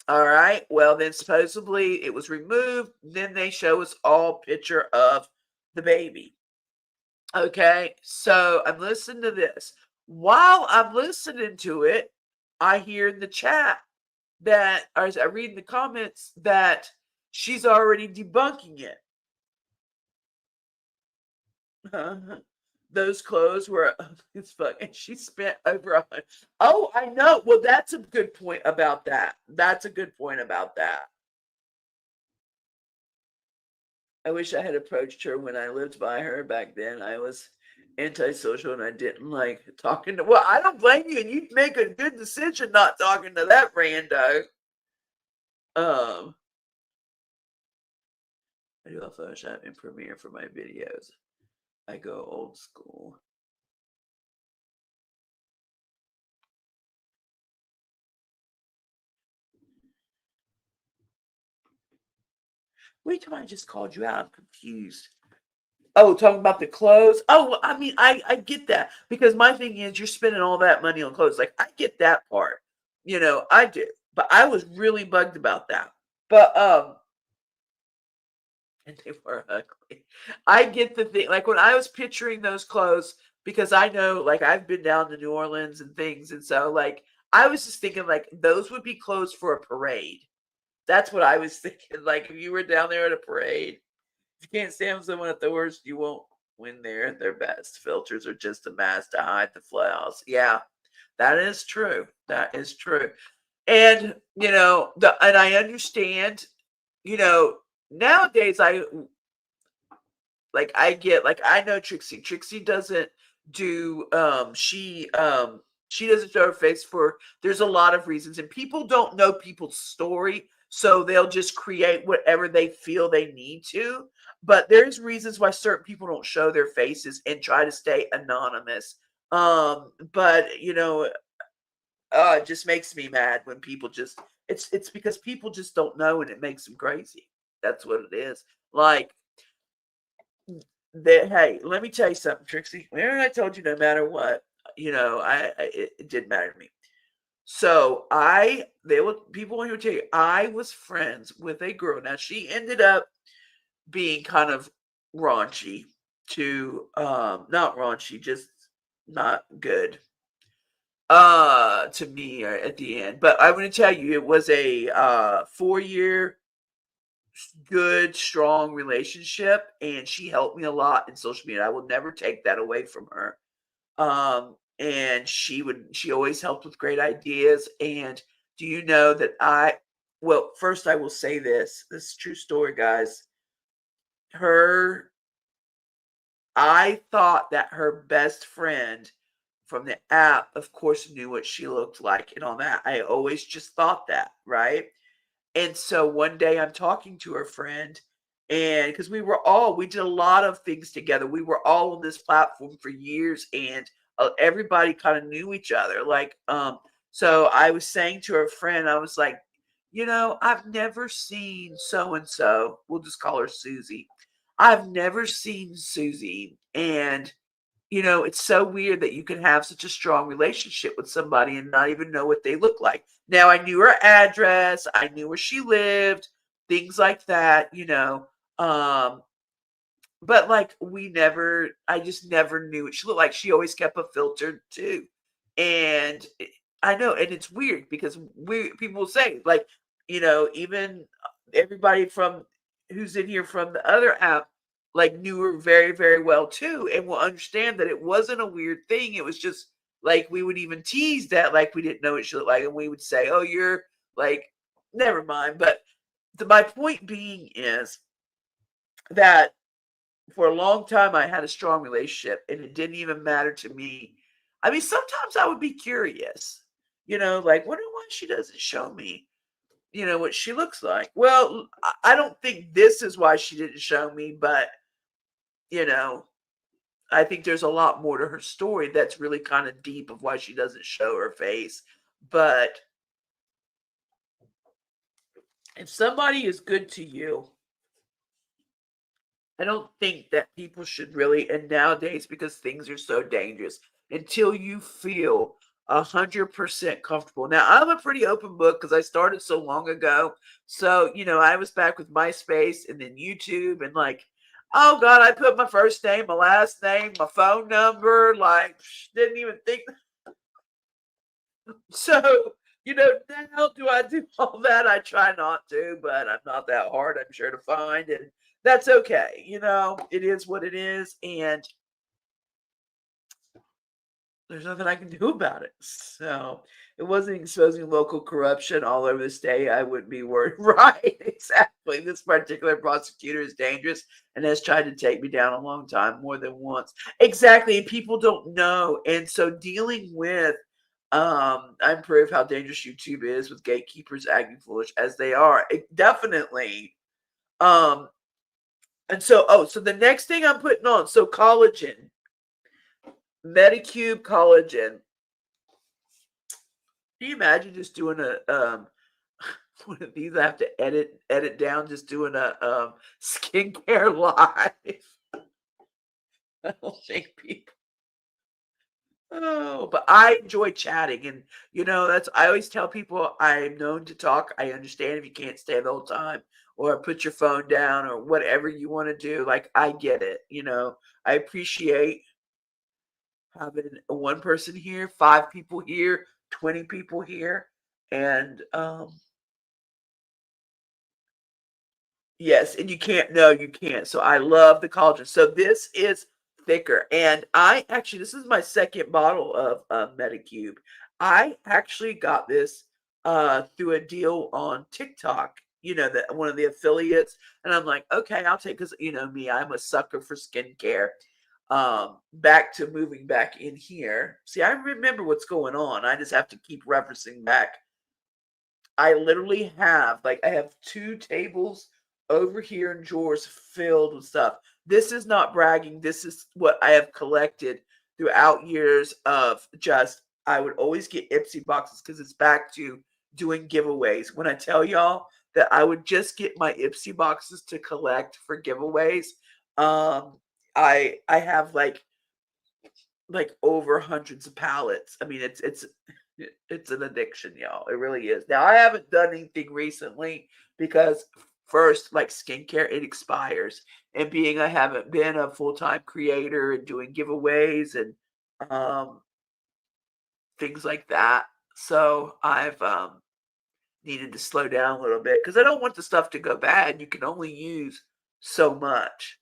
All right. Well, then supposedly it was removed. Then they show us all picture of the baby. Okay. So I'm listening to this. While I'm listening to it, I hear in the chat that, or I read in the comments that she's already debunking it. Those clothes were it's fucking she spent over oh, I know. Well, that's a good point about that. That's a good point about that. I wish I had approached her when I lived by her back then. I was antisocial and I didn't like talking to. Well, I don't blame you, and you make a good decision not talking to that rando. Um, I do a Photoshop and Premiere for my videos. I go old school. Wait till I just called you out. I'm confused. Oh, talking about the clothes. Oh, well, I mean, I get that because my thing is you're spending all that money on clothes. Like I get that part, I do. But I was really bugged about that. But and they were ugly. I get the thing. Like when I was picturing those clothes, because I know, like I've been down to New Orleans and things, and so like I was just thinking like those would be clothes for a parade. That's what I was thinking. Like if you were down there at a parade, if you can't stand someone at the worst, you won't win there at their best. Filters are just a mask to hide the flaws. Yeah, that is true. That is true. And and I understand, you know, nowadays I get like I know Trixie. Trixie doesn't do she doesn't show her face for there's a lot of reasons and people don't know people's story, so they'll just create whatever they feel they need to. But there's reasons why certain people don't show their faces and try to stay anonymous. But it just makes me mad when people just it's because people just don't know and it makes them crazy. That's what it is. Like that, hey, let me tell you something, Trixie. Remember I told you no matter what, it didn't matter to me. So there were people here tell you I was friends with a girl. Now she ended up being kind of raunchy to not raunchy, just not good to me at the end. But I'm gonna tell you it was a 4-year good, strong relationship, and she helped me a lot in social media. I will never take that away from her. And she always helped with great ideas. And do you know that well, first I will say this. This is a true story, guys. Her I thought that her best friend from the app, of course, knew what she looked like and all that. I always just thought that, right? And so one day I'm talking to her friend, and because we did a lot of things together. We were all on this platform for years, and everybody kind of knew each other. So I was saying to her friend, I was like, I've never seen so and so. We'll just call her Susie. I've never seen Susie. And it's so weird that you can have such a strong relationship with somebody and not even know what they look like. Now, I knew her address, I knew where she lived, things like that. But like I just never knew what she looked like. She always kept a filter too. And I know, and it's weird because people will say, like, even everybody from who's in here from the other app, like, knew her very, very well too, and will understand that it wasn't a weird thing. It was just like we would even tease that, like, we didn't know what she looked like, and we would say, "Oh, you're like, never mind." But my point being is that for a long time I had a strong relationship, and it didn't even matter to me. I mean, sometimes I would be curious, like, wonder why she doesn't show me, what she looks like. Well, I don't think this is why she didn't show me, but you know, I think there's a lot more to her story that's really kind of deep of why she doesn't show her face. But if somebody is good to you, I don't think that people should really, and nowadays, because things are so dangerous, until you feel 100% comfortable. Now, I'm a pretty open book because I started so long ago. So, I was back with MySpace and then YouTube, and like, oh God, I put my first name, my last name, my phone number, like, didn't even think. So, now do I do all that? I try not to, but I'm not that hard, I'm sure, to find. And that's okay. It is what it is. And there's nothing I can do about it. So it wasn't exposing local corruption all over the state. I wouldn't be worried. Right. Exactly. This particular prosecutor is dangerous and has tried to take me down a long time, more than once. Exactly. And people don't know. And so dealing with I'm proof how dangerous YouTube is with gatekeepers acting foolish as they are. It definitely. Um, so the next thing I'm putting on, so collagen, Medicube collagen. Can you imagine just doing a one of these? I have to edit down, just doing a skincare live. I don't think people. Oh, but I enjoy chatting, and that's I always tell people I'm known to talk. I understand if you can't stay the whole time, or put your phone down, or whatever you want to do. Like, I get it. I appreciate having one person here, 5 people here, 20 people here, and yes, and you can't. No, you can't. So I love the collagen. So this is thicker, and this is my second bottle of Medicube. I actually got this through a deal on TikTok. That one of the affiliates, and I'm like, okay, I'll take, because me, I'm a sucker for skincare. Back to moving back in here. See, I remember what's going on. I just have to keep referencing back. I literally have, like, I have 2 tables over here in drawers filled with stuff. This is not bragging. This is what I have collected throughout years of just, I would always get Ipsy boxes because it's back to doing giveaways. When I tell y'all that I would just get my Ipsy boxes to collect for giveaways, I have like over hundreds of pallets. I mean, it's an addiction, y'all. It really is. Now, I haven't done anything recently because, first, like skincare, it expires. And being I haven't been a full-time creator and doing giveaways and um things like that. So I've needed to slow down a little bit because I don't want the stuff to go bad. You can only use so much.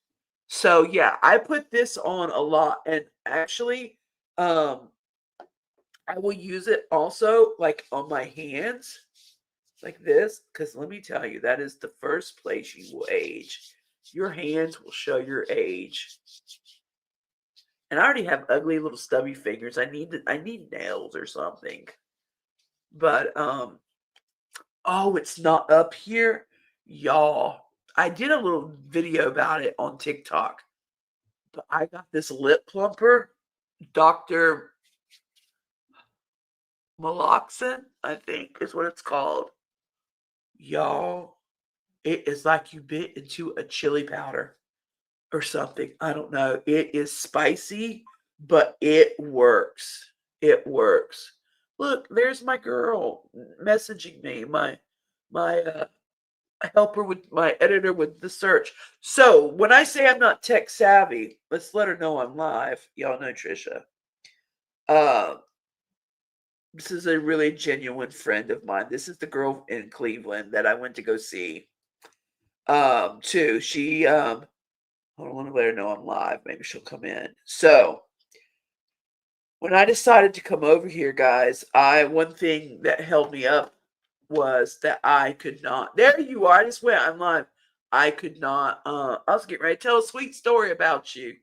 So yeah, I put this on a lot, and actually, um I will use it also, like, on my hands, like this, because let me tell you, that is the first place you will age. Your hands will show your age. And I already have ugly little stubby fingers. I need nails or something. But oh, it's not up here, y'all. I did a little video about it on TikTok. But I got this lip plumper, Dr. Meloxin, I think is what it's called. Y'all, it is like you bit into a chili powder or something. I don't know. It is spicy, but it works. It works. Look, there's my girl messaging me, my helper with my editor with the search. So when I say I'm not tech savvy, let's let her know I'm live. Y'all know Trisha. Uh, this is a really genuine friend of mine. This is the girl in Cleveland that I went to go see. Too. She hold on, let me let her know I'm live. Maybe she'll come in. So when I decided to come over here, guys, I one thing that held me up was that I could not. There you are. I just went. I'm live. I could not. I was getting ready to tell a sweet story about you.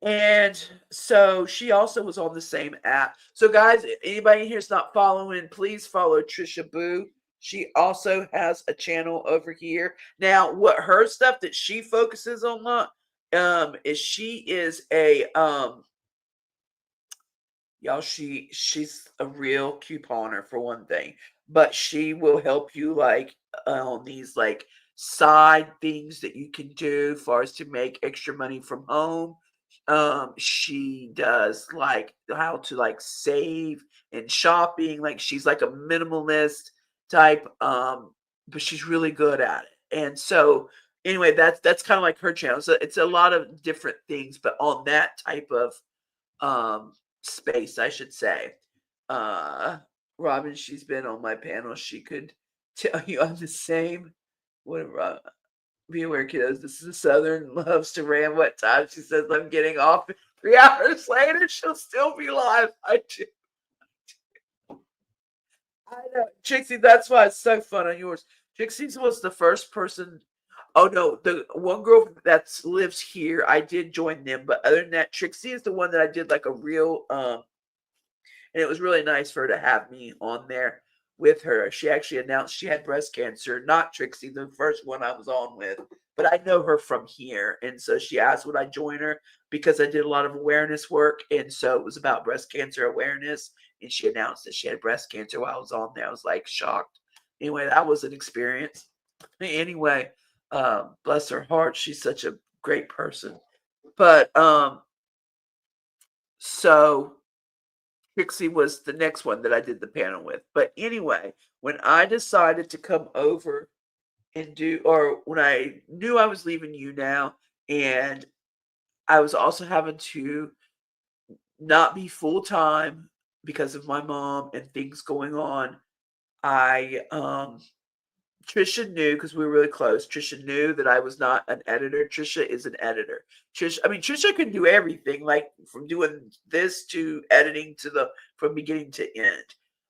And so she also was on the same app. So guys, anybody here's not following, please follow Trisha Boo. She also has a channel over here. Now, what her stuff that she focuses on is she is a y'all, she's a real couponer for one thing, but she will help you like on these like side things that you can do for us to make extra money from home. She does like how to like save and shopping. Like she's like a minimalist type, but she's really good at it. And so anyway, that's kind of like her channel. So it's a lot of different things, but on that type of um space, I should say. Uh Robin, she's been on my panel. She could tell you I'm the same. What be aware, kiddos. This is a Southern loves to ram. What time she says I'm getting off 3 hours later, she'll still be live. I do. I know. Trixie, that's why it's so fun on yours. Trixie was the first person. Oh no, the one girl that lives here, I did join them, but other than that, Trixie is the one that I did like a real and it was really nice for her to have me on there with her. She actually announced she had breast cancer, not Trixie, the first one I was on with, but I know her from here. And so she asked would I join her because I did a lot of awareness work. And so it was about breast cancer awareness. And she announced that she had breast cancer while I was on there. I was like shocked. Anyway, that was an experience. Anyway, bless her heart. She's such a great person. But so Trixie was the next one that I did the panel with. But anyway, when I decided to come over and do, or when I knew I was leaving you now, and I was also having to not be full time because of my mom and things going on, I Trisha knew because we were really close. Trisha knew that I was not an editor. Trisha is an editor. Trisha can do everything, like from doing this to editing to the from beginning to end.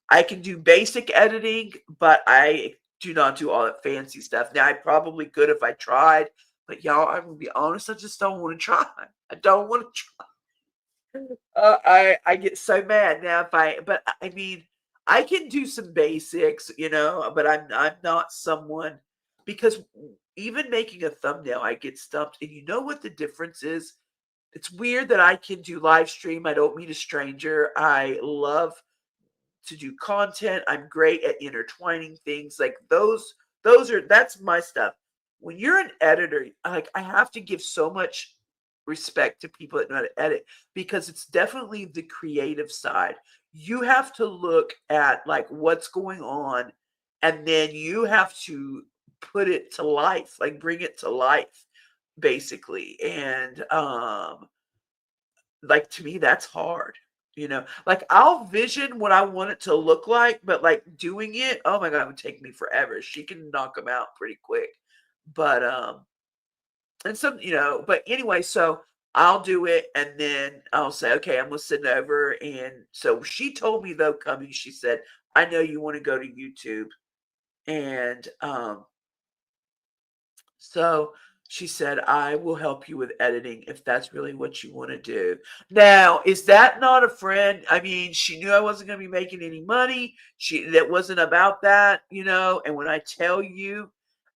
I can do basic editing, but I do not do all that fancy stuff. Now I probably could if I tried, but y'all, I'm gonna be honest, I just don't want to try. I don't want to try. I get so mad now if but I mean, I can do some basics, but I'm not someone because even making a thumbnail, I get stumped. And you know what the difference is? It's weird that I can do live stream. I don't meet a stranger. I love to do content. I'm great at intertwining things. Like that's my stuff. When you're an editor, like I have to give so much respect to people that know how to edit because it's definitely the creative side. You have to look at like what's going on and then you have to put it to life, like bring it to life basically. And like to me that's hard. Like I'll vision what I want it to look like, but like doing it, oh my god, it would take me forever. She can knock them out pretty quick. But and some, but anyway, so I'll do it and then I'll say, okay, I'm listening over. And so she told me though, coming, she said, I know you want to go to YouTube. And so She said, "I will help you with editing if that's really what you want to do." Now, is that not a friend? I mean, she knew I wasn't going to be making any money. That wasn't about that, you know. And when I tell you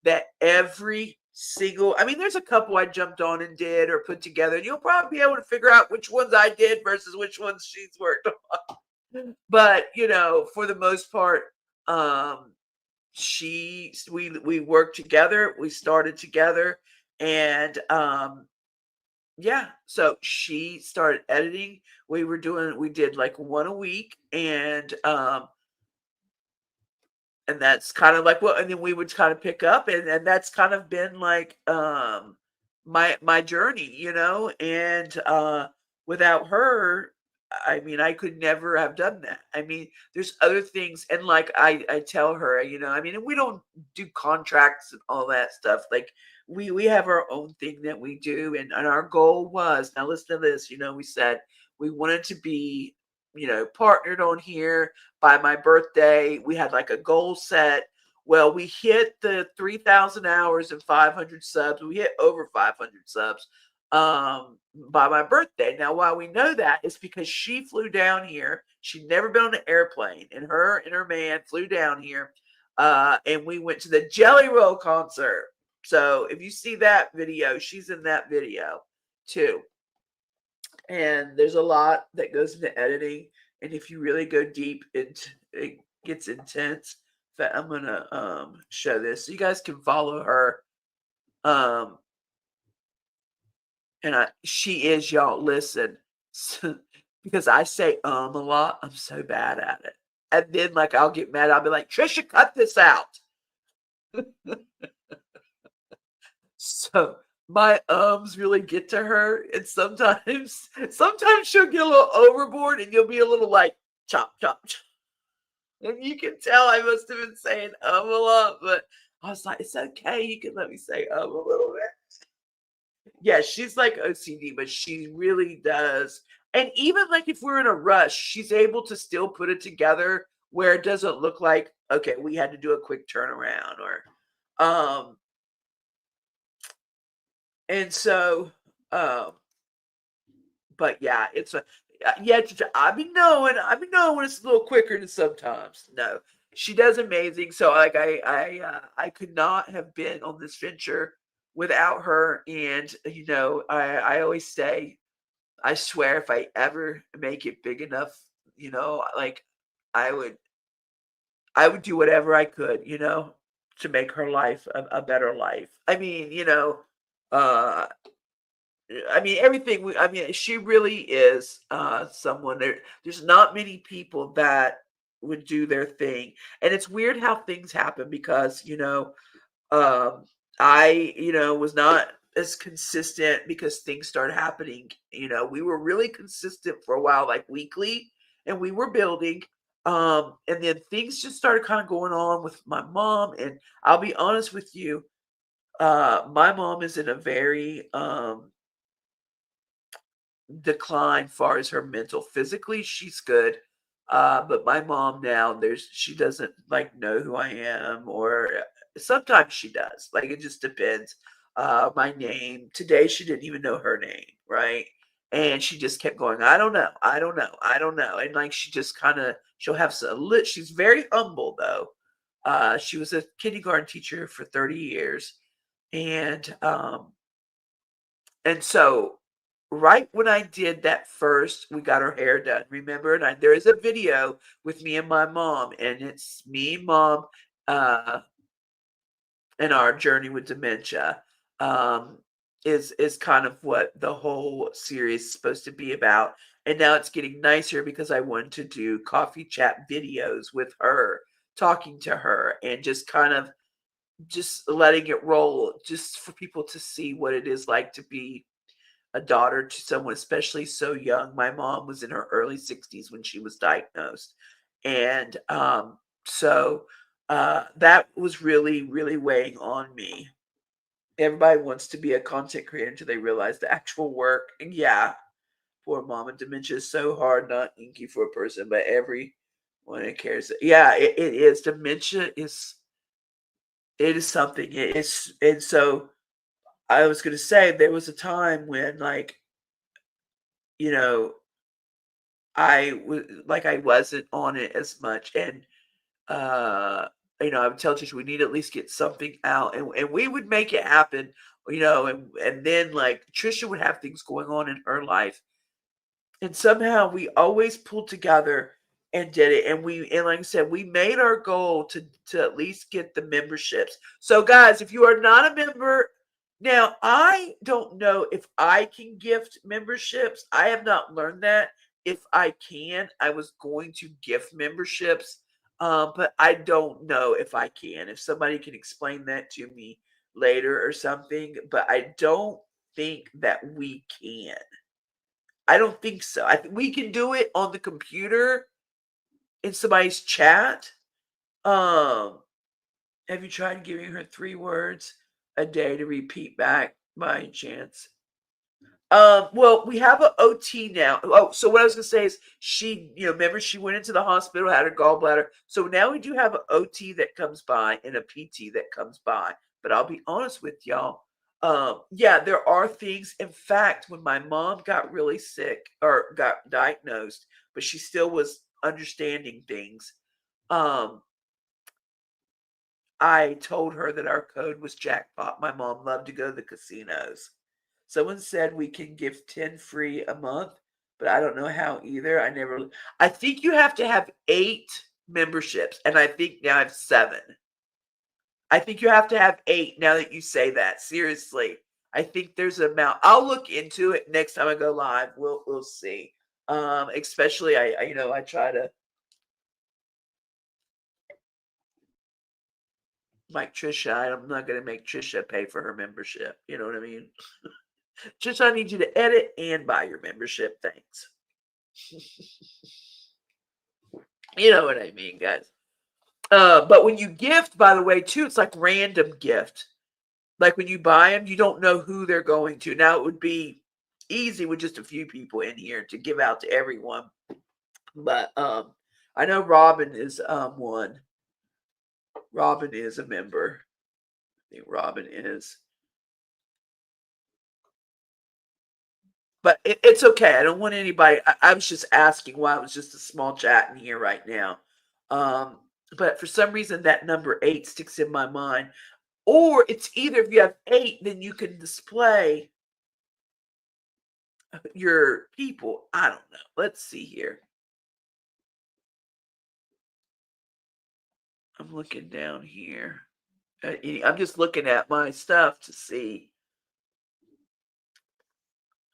that every single, I mean, there's a couple I jumped on and did or put together, and you'll probably be able to figure out which ones I did versus which ones she's worked on. But, you know, for the most part, um, we worked together, we started together, and yeah, so she started editing. We did like one a week, and that's kind of like what, and then we would kind of pick up, and that's kind of been like my journey, you know. And without her, I mean, I could never have done that. I mean, there's other things, and like I tell her, you know, I mean, and we don't do contracts and all that stuff. Like we have our own thing that we do, and our goal was, now listen to this, you know, we said we wanted to be, you know, partnered on here by my birthday. We had like a goal set. Well, we hit the 3,000 hours and 500 subs. We hit over 500 subs by my birthday. Now, why we know that is because she flew down here. She'd never been on an airplane, and her man flew down here, and we went to the Jelly Roll concert. So if you see that video, she's in that video too. And there's a lot that goes into editing, and if you really go deep into it, gets intense. In fact, I'm gonna show this so you guys can follow her. um and she is, y'all, listen. Because I say a lot, I'm so bad at it, and then like I'll get mad, I'll be like, Trisha, cut this out. So my ums really get to her, and sometimes she'll get a little overboard, and you'll be a little like chop chop chop. And you can tell I must have been saying a lot, but I was like, it's okay, you can let me say a little bit. Yeah, she's like OCD, but she really does. And even like if we're in a rush, she's able to still put it together where it doesn't look like, okay, we had to do a quick turnaround, or and so um but yeah, it's a yeah, I've been knowing it's a little quicker than sometimes. No, she does amazing. So like I could not have been on this venture without her. And you know, I always say, I swear, if I ever make it big enough, you know, like I would I would do whatever I could, you know, to make her life a better life. I mean, you know, uh I mean, everything. I mean, she really is someone. There's not many people that would do their thing, and it's weird how things happen because you know, I was not as consistent because things started happening. You know, we were really consistent for a while, like weekly, and we were building. And then things just started kind of going on with my mom, and I'll be honest with you, my mom is in a very decline far as her mental. Physically, she's good. But my mom now, she doesn't like know who I am, or sometimes she does. Like it just depends. My name today, she didn't even know her name, right? And she just kept going, I don't know, I don't know, I don't know. And like she just kind of, she'll have some lit. She's very humble though. She was a kindergarten teacher for 30 years. And so right when I did that first, we got her hair done, remember? And there is a video with me and my mom, and it's me, mom, uh, and our journey with dementia. Um, is kind of what the whole series is supposed to be about. And now it's getting nicer because I want to do coffee chat videos with her, talking to her, and just kind of just letting it roll, just for people to see what it is like to be a daughter to someone, especially so young. My mom was in her early 60s when she was diagnosed. And that was really, really weighing on me. Everybody wants to be a content creator until they realize the actual work. And yeah, poor mom, and dementia is so hard, not inky for a person, but everyone that cares. Yeah, it is. Dementia is, it is something. It is, and so I was gonna say there was a time when, like, you know, I wasn't on it as much, and uh, I would tell Trisha we need to at least get something out, and we would make it happen, and then like Trisha would have things going on in her life, and somehow we always pulled together and did it, and like I said, we made our goal to at least get the memberships. So guys, if you are not a member now, I don't know if I can gift memberships. I have not learned that. If I can, I was going to gift memberships, but I don't know if I can. If somebody can explain that to me later or something, but I don't think that we can. I don't think so. We can do it on the computer in somebody's chat. Um, have you tried giving her 3 words a day to repeat back by chance? Well, we have an OT now. Oh, so what I was gonna say is she, remember she went into the hospital, had her gallbladder. So now we do have an OT that comes by and a PT that comes by. But I'll be honest with y'all. Yeah, there are things. In fact, when my mom got really sick or got diagnosed, but she still was understanding things, um, I told her that our code was jackpot. My mom loved to go to the casinos. Someone said we can give 10 free a month, but I don't know how either. I think you have to have 8 memberships, and I think now I have 7. I think you have to have 8 now that you say that. Seriously. I think there's an amount. I'll look into it next time I go live. We'll see. Especially I try to like Trisha. I'm not gonna make Trisha pay for her membership. You know what I mean? Trisha, I need you to edit and buy your membership. Thanks. You know what I mean, guys. But when you gift, by the way, too, it's like random gift. Like when you buy them, you don't know who they're going to. Now it would be easy with just a few people in here to give out to everyone. But I know Robin is one. Robin is a member. I think Robin is. But it's okay. I don't want anybody. I was just asking why it was just a small chat in here right now. Um, but for some reason, that number 8 sticks in my mind. Or it's either if you have 8, then you can display your people. I don't know. Let's see here. I'm looking down here. I'm just looking at my stuff to see.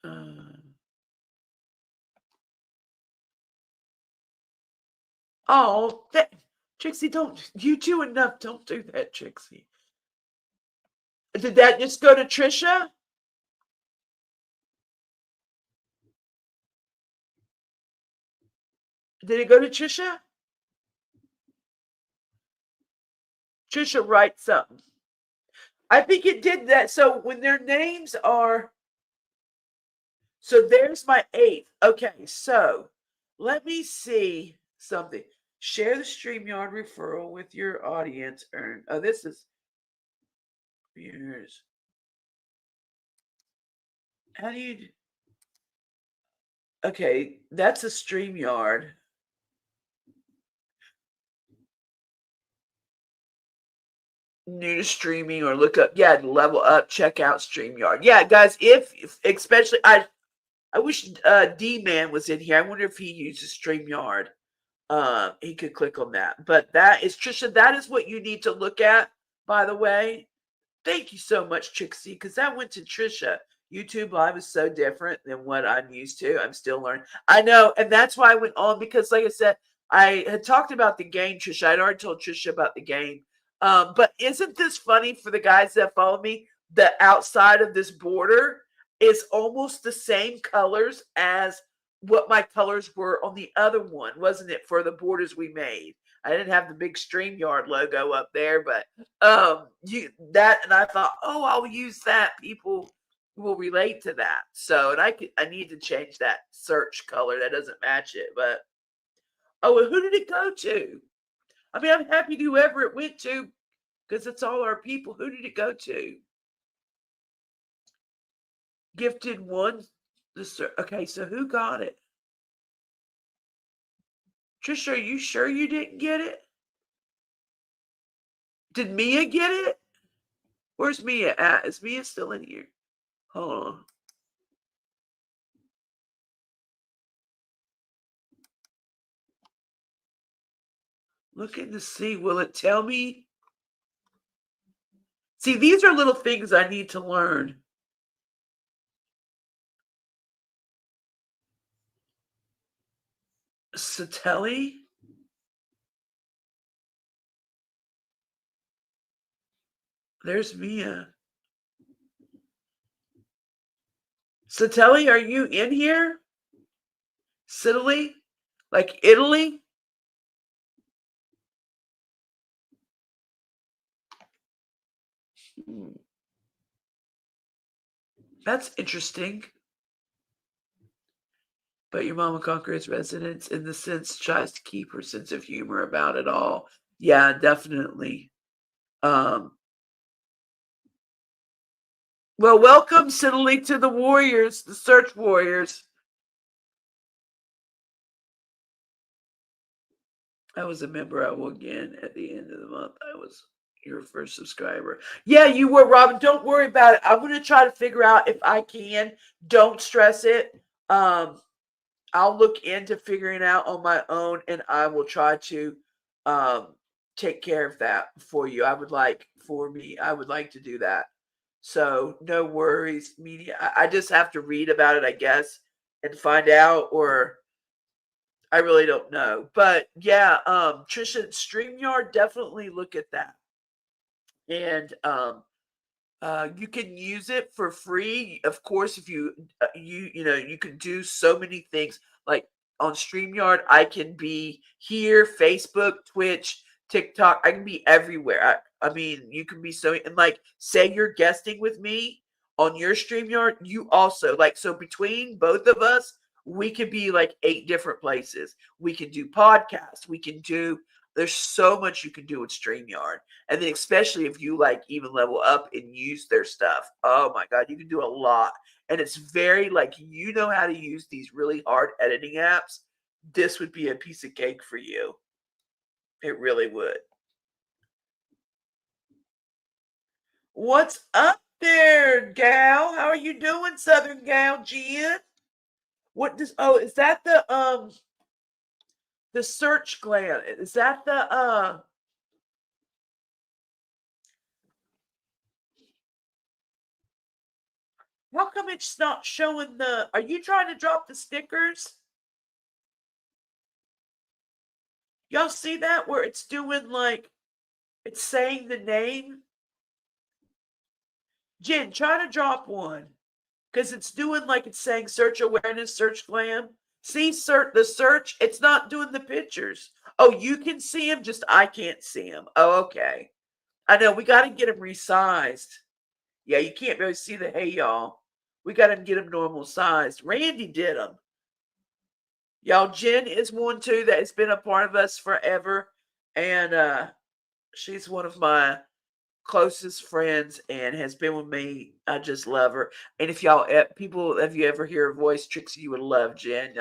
Uh, oh, Trixie, don't you do enough? Don't do that, Trixie. Did that just go to Trisha? Did it go to Trisha? Trisha, write something. I think it did that. So when their names are, so there's my 8th. Okay, so let me see something. Share the StreamYard referral with your audience. Oh, this is yours. How do you? Okay, that's a StreamYard. New to streaming or look up, yeah, level up, check out StreamYard. Yeah, guys, if especially I wish D-Man was in here. I wonder if he uses StreamYard. He could click on that. But that is Trisha, that is what you need to look at, by the way. Thank you so much, Trixie, because that went to Trisha. YouTube Live is so different than what I'm used to. I'm still learning. I know, and that's why I went on because, like I said, I had talked about the game, Trisha. I'd already told Trisha about the game. But isn't this funny for the guys that follow me? The outside of this border is almost the same colors as what my colors were on the other one, wasn't it? For the borders we made. I didn't have the big StreamYard logo up there, but you that and I thought, oh, I'll use that. People will relate to that. So and I need to change that search color. That doesn't match it. But oh, well, who did it go to? I mean, I'm happy to whoever it went to because it's all our people. Who did it go to? Gifted one. Okay, so who got it? Trisha, are you sure you didn't get it? Did Mia get it? Where's Mia at? Is Mia still in here? Hold on. Looking to see. Will it tell me? See, these are little things I need to learn. Satelli? There's Mia. Satelli, are you in here? Sicily? Like Italy? That's interesting. But your mama conquers resonance in the sense tries to keep her sense of humor about it all. Yeah, definitely. Um, well, welcome, Sidley, to the Warriors, the Search Warriors. I was a member. I will again at the end of the month. I was your first subscriber. Yeah, you were, Robin. Don't worry about it. I'm going to try to figure out if I can. Don't stress it. I'll look into figuring out on my own, and I will try to um, take care of that for you. I would like to do that. So no worries, media. I just have to read about it, I guess, and find out, or I really don't know. But yeah, Trisha, StreamYard, definitely look at that. And you can use it for free. Of course, if you can do so many things. Like on StreamYard, I can be here, Facebook, Twitch, TikTok. I can be everywhere. I mean, you can be so, and like say you're guesting with me on your StreamYard, you also like, so between both of us, we could be like 8 different places. We can do podcasts. There's so much you can do with StreamYard. And then especially if you like even level up and use their stuff. Oh my God, you can do a lot. And it's very like, you know how to use these really hard editing apps. This would be a piece of cake for you. It really would. What's up there, gal? How are you doing, Southern gal, Jen? Is that the search gland? Is that the how come it's not showing are you trying to drop the stickers? Y'all see that where it's doing like, it's saying the name? Jen, try to drop one. Because it's doing like it's saying search awareness, search glam. See, the search, it's not doing the pictures. Oh, you can see him, just I can't see him. Oh, okay. I know, we got to get him resized. Yeah, you can't really see the hey, y'all. We got to get him normal sized. Randy did them. Y'all, Jen is one too that has been a part of us forever. And she's one of my closest friends and has been with me. I just love her. And if y'all people, if you ever hear her voice, Trixie, you would love Jen.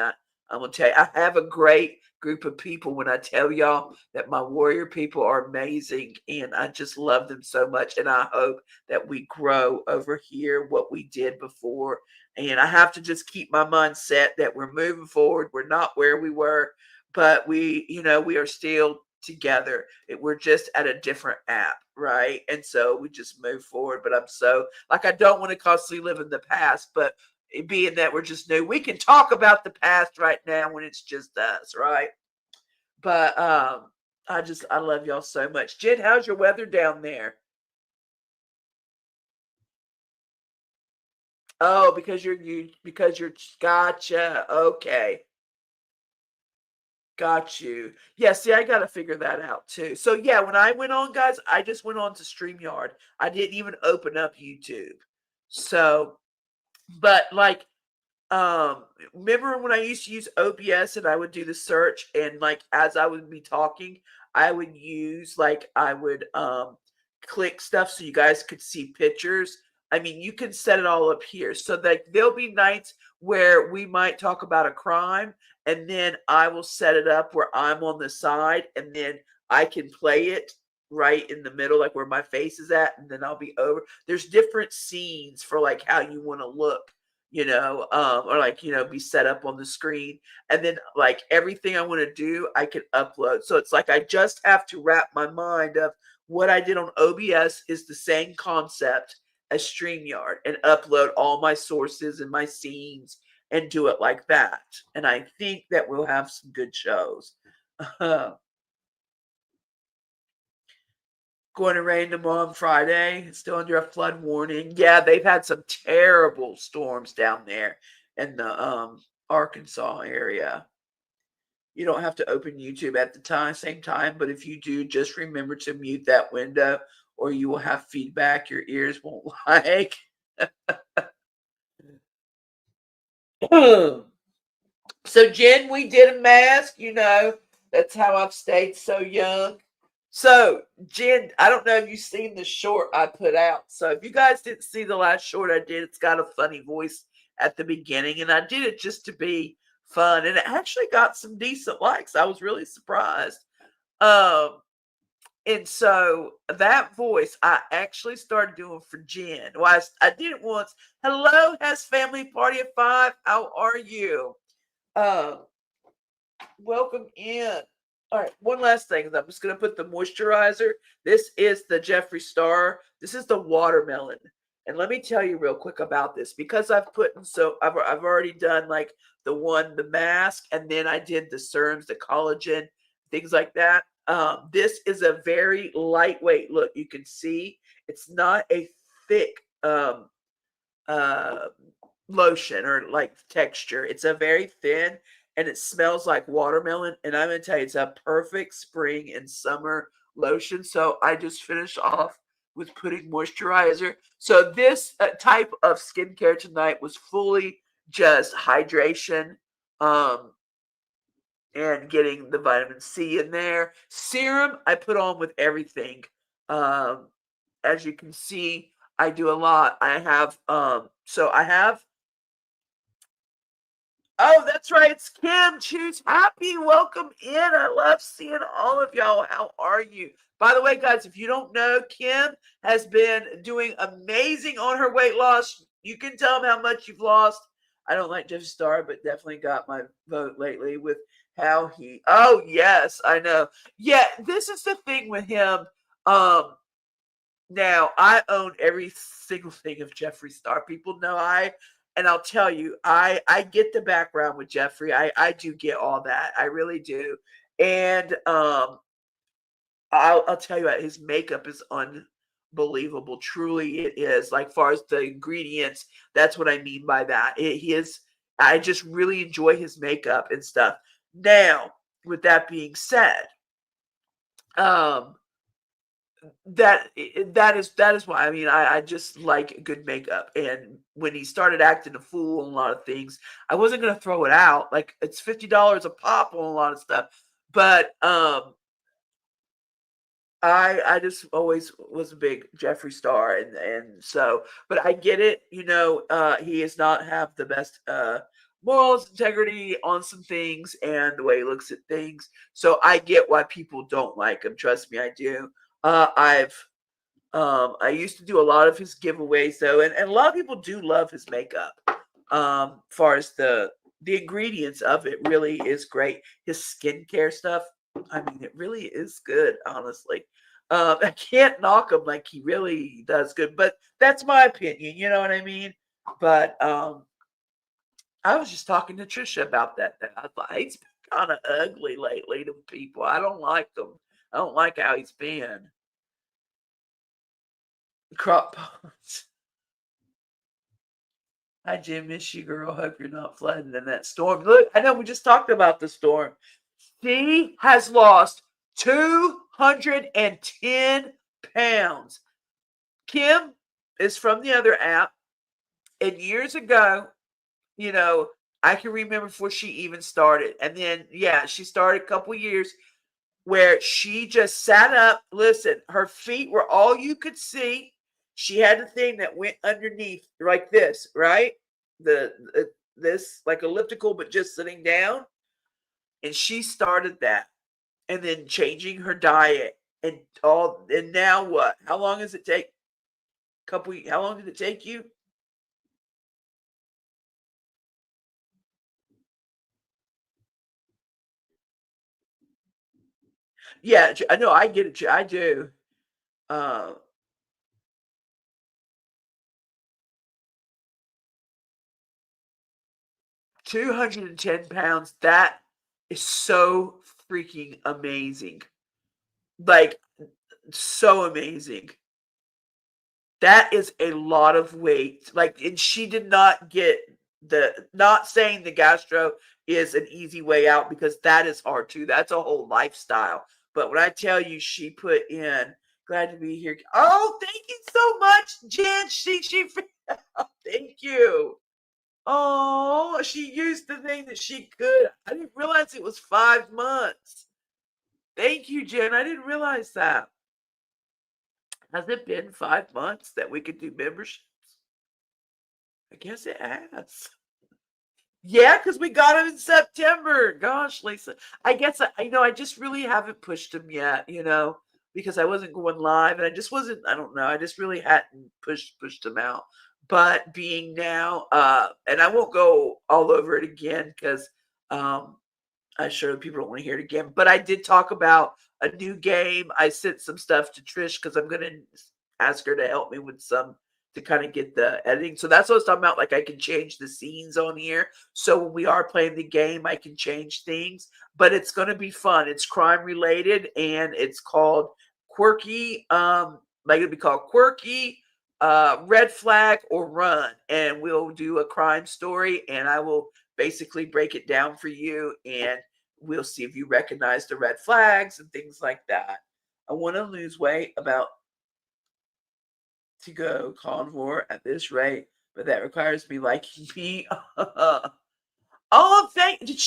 I'm gonna tell you, I have a great group of people. When I tell y'all that my warrior people are amazing, and I just love them so much, and I hope that we grow over here what we did before. And I have to just keep my mind set that we're moving forward. We're not where we were, but we are still together. We're just at a different app, right? And so we just move forward. But I'm so like, I don't want to constantly live in the past, but being that we're just new, we can talk about the past right now when it's just us, right? But I love y'all so much. Jen, how's your weather down there? Oh, because you're gotcha. Okay. Got you. Yeah, see, I got to figure that out too. So, yeah, when I went on, guys, I just went on to StreamYard. I didn't even open up YouTube. So, but like, remember when I used to use OBS and I would do the search, and like as I would be talking, I would click stuff so you guys could see pictures. I mean, you can set it all up here. So that there'll be nights where we might talk about a crime, and then I will set it up where I'm on the side, and then I can play it right in the middle, like where my face is at, and then I'll be over. There's different scenes for like how you want to look, or like, be set up on the screen. And then like everything I want to do, I can upload. So it's like I just have to wrap my mind up what I did on OBS is the same concept as StreamYard and upload all my sources and my scenes and do it like that. And I think that we'll have some good shows. Going to rain tomorrow on Friday. Still under a flood warning. Yeah, they've had some terrible storms down there in the Arkansas area. You don't have to open YouTube at the same time, but if you do, just remember to mute that window or you will have feedback your ears won't like. So, Jen, we did a mask, that's how I've stayed so young. So, Jen, I don't know if you've seen the short I put out. So, if you guys didn't see the last short I did, it's got a funny voice at the beginning, and I did it just to be fun, and it actually got some decent likes. I was really surprised. And so that voice I actually started doing for Jen. Well, I did it once. Hello, Has Family Party of 5. How are you? Welcome in. All right, one last thing. I'm just going to put the moisturizer. This is the Jeffree Star. This is the watermelon. And let me tell you real quick about this because I've already done like the mask, and then I did the serums, the collagen, things like that. This is a very lightweight look. You can see it's not a thick lotion or like texture. It's a very thin, and it smells like watermelon. And I'm going to tell you, it's a perfect spring and summer lotion. So I just finished off with putting moisturizer. So this type of skincare tonight was fully just hydration and getting the vitamin C in there. Serum I put on with everything. As you can see, I do a lot. I have Oh, that's right. It's Kim. Choose happy. Welcome in. I love seeing all of y'all. How are you? By the way, guys, if you don't know, Kim has been doing amazing on her weight loss. You can tell them how much you've lost. I don't like Jeffree Star, but definitely got my vote lately with how he. Oh, yes, I know. Yeah, this is the thing with him. Now I own every single thing of Jeffree Star. People know and I'll tell you, I get the background with Jeffree. I do get all that. I really do. And I'll tell you what, his makeup is unbelievable. Truly it is. Like far as the ingredients, that's what I mean by that. I just really enjoy his makeup and stuff. Now, with that being said, that is why. I mean, I just like good makeup. And when he started acting a fool on a lot of things, I wasn't gonna throw it out. Like it's $50 a pop on a lot of stuff. But I just always was a big Jeffree Star, and so, but I get it. He does not have the best morals, integrity on some things, and the way he looks at things. So I get why people don't like him. Trust me, I do. I used to do a lot of his giveaways though, and a lot of people do love his makeup. Far as the ingredients of it really is great. His skincare stuff, I mean, it really is good, honestly. I can't knock him, like he really does good, but that's my opinion, you know what I mean? But I was just talking to Trisha about that. I thought he's been kind of ugly lately to people. I don't like him. I don't like how he's been. Crop pots. Hi, Jim. Miss you, girl. Hope you're not flooding in that storm. Look, I know we just talked about the storm. She has lost 210 pounds. Kim is from the other app. And years ago, I can remember before she even started. And then, yeah, she started a couple years where she just sat up. Listen, her feet were all you could see. She had a thing that went underneath like this, right? The this like elliptical, but just sitting down. And she started that, and then changing her diet and all. And now what? How long does it take? How long did it take you? Yeah, I know. I get it. I do. 210 pounds. That is so freaking amazing. Like, so amazing. That is a lot of weight. Like, and she did not get not saying the gastro is an easy way out because that is hard too. That's a whole lifestyle. But when I tell you she put in, glad to be here. Oh, thank you so much, Jen. She thank you. Oh, she used the thing that she could. I didn't realize it was 5 months. Thank you, Jen. I didn't realize that. Has it been 5 months that we could do memberships? I guess it has. Yeah, because we got him in September. Gosh, Lisa. I guess I just really haven't pushed him yet, because I wasn't going live and I just wasn't, I don't know, I just really hadn't pushed him out. But being now, and I won't go all over it again because I'm sure people don't want to hear it again. But I did talk about a new game. I sent some stuff to Trish because I'm gonna ask her to help me with some to kind of get the editing. So that's what I was talking about. Like I can change the scenes on here. So when we are playing the game, I can change things. But it's gonna be fun. It's crime related and it's called Quirky. Like it'll be called Quirky, Red Flag or Run. And we'll do a crime story and I will basically break it down for you and we'll see if you recognize the red flags and things like that. I want to lose weight about to go carnivore at this rate, but that requires me liking me. Thank you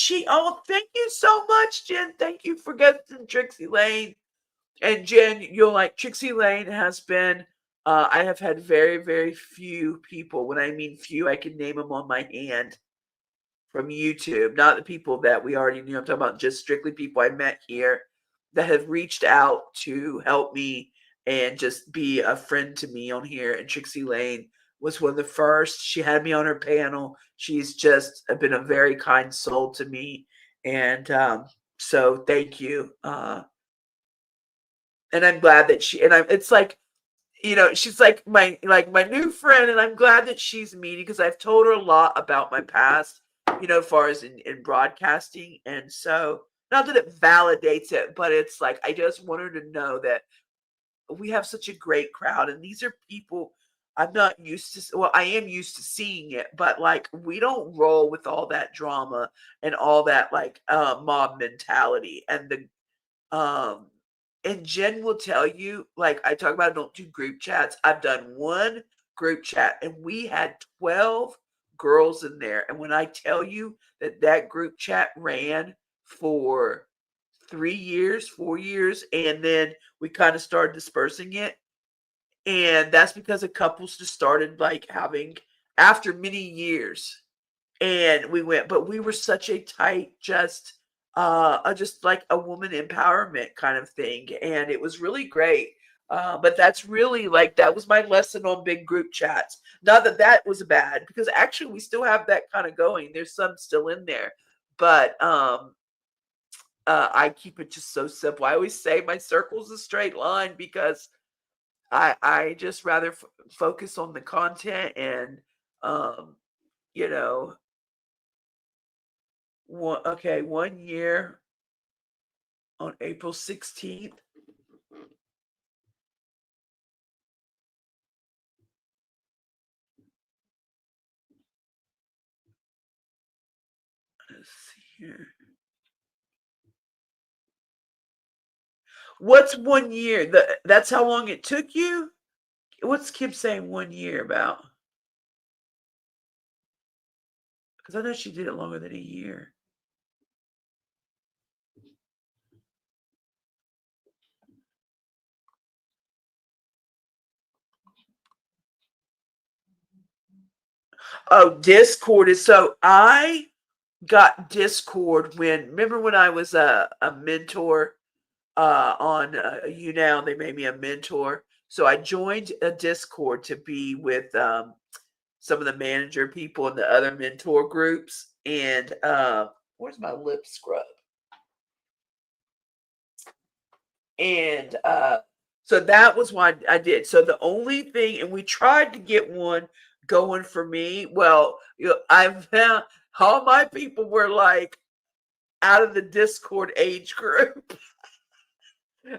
so much, Jen. Thank you for guesting Trixie Lane. And Jen, you'll like Trixie Lane has been I have had very, very few people. When I mean few, I can name them on my hand from YouTube, not the people that we already knew. I'm talking about just strictly people I met here that have reached out to help me and just be a friend to me on here. And Trixie Lane was one of the first. She had me on her panel. She's just been a very kind soul to me. And so thank you. And I'm glad that it's like, she's like my new friend, and I'm glad that she's meeting because I've told her a lot about my past, as far as in broadcasting. And so not that it validates it, but it's like I just want her to know that we have such a great crowd, and these are people I'm not used to. Well, I am used to seeing it, but like we don't roll with all that drama and all that like mob mentality um and Jen will tell you, like I talk about, I don't do group chats. I've done one group chat and we had 12 girls in there. And when I tell you that that group chat ran for 3 years, 4 years, and then we kind of started dispersing it. And that's because a couples just started like having after many years and we went, but we were such a tight, just like a woman empowerment kind of thing, and it was really great. But that's really like that was my lesson on big group chats. Not that that was bad, because actually we still have that kind of going. There's some still in there, but I keep it just so simple. I always say my circle's a straight line because I just rather focus on the content and um, you know 1 year on April 16th. Let's see here. What's 1 year? That's how long it took you? What's Kim saying 1 year about? Because I know she did it longer than a year. Oh, Discord is so I got Discord remember when I was a mentor on you now they made me a mentor. So I joined a Discord to be with some of the manager people in the other mentor groups. And where's my lip scrub? And so that was what I did. So the only thing, and we tried to get one going for me. Well, I found all my people were like out of the Discord age group.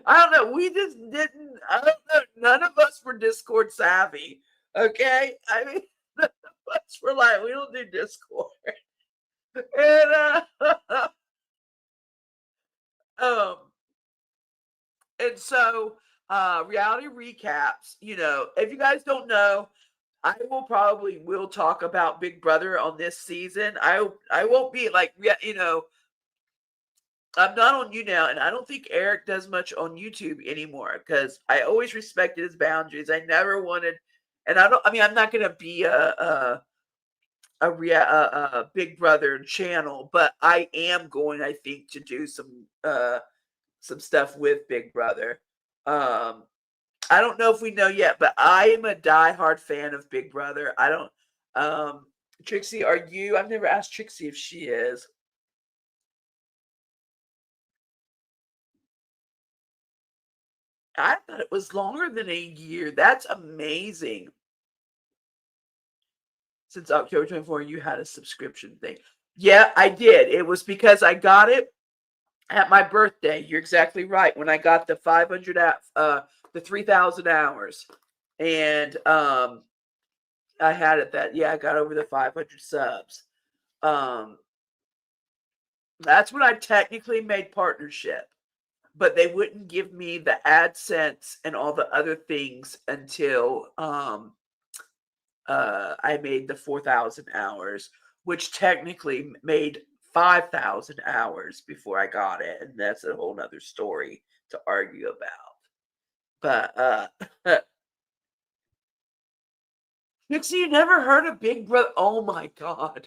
I don't know. We just didn't. I don't know. None of us were Discord savvy. Okay, I mean, none of us were like, we don't do Discord. And um, and so reality recaps. If you guys don't know, I will talk about Big Brother on this season. I won't be like I'm not on you now, and I don't think Eric does much on YouTube anymore because I always respected his boundaries. I never wanted, and I don't. I mean, I'm not going to be a Big Brother channel, but I am going. I think to do some stuff with Big Brother. I don't know if we know yet, but I am a diehard fan of Big Brother. I don't. Trixie, are you? I've never asked Trixie if she is. I thought it was longer than a year. That's amazing. Since October 24, you had a subscription thing. Yeah, I did. It was because I got it at my birthday. You're exactly right. When I got the 500 the 3,000 hours. And I had it I got over the 500 subs. That's when I technically made partnership. But they wouldn't give me the AdSense and all the other things until I made the 4,000 hours, which technically made 5,000 hours before I got it. And that's a whole nother story to argue about. But Nixie, you never heard of Big Brother? Oh my God.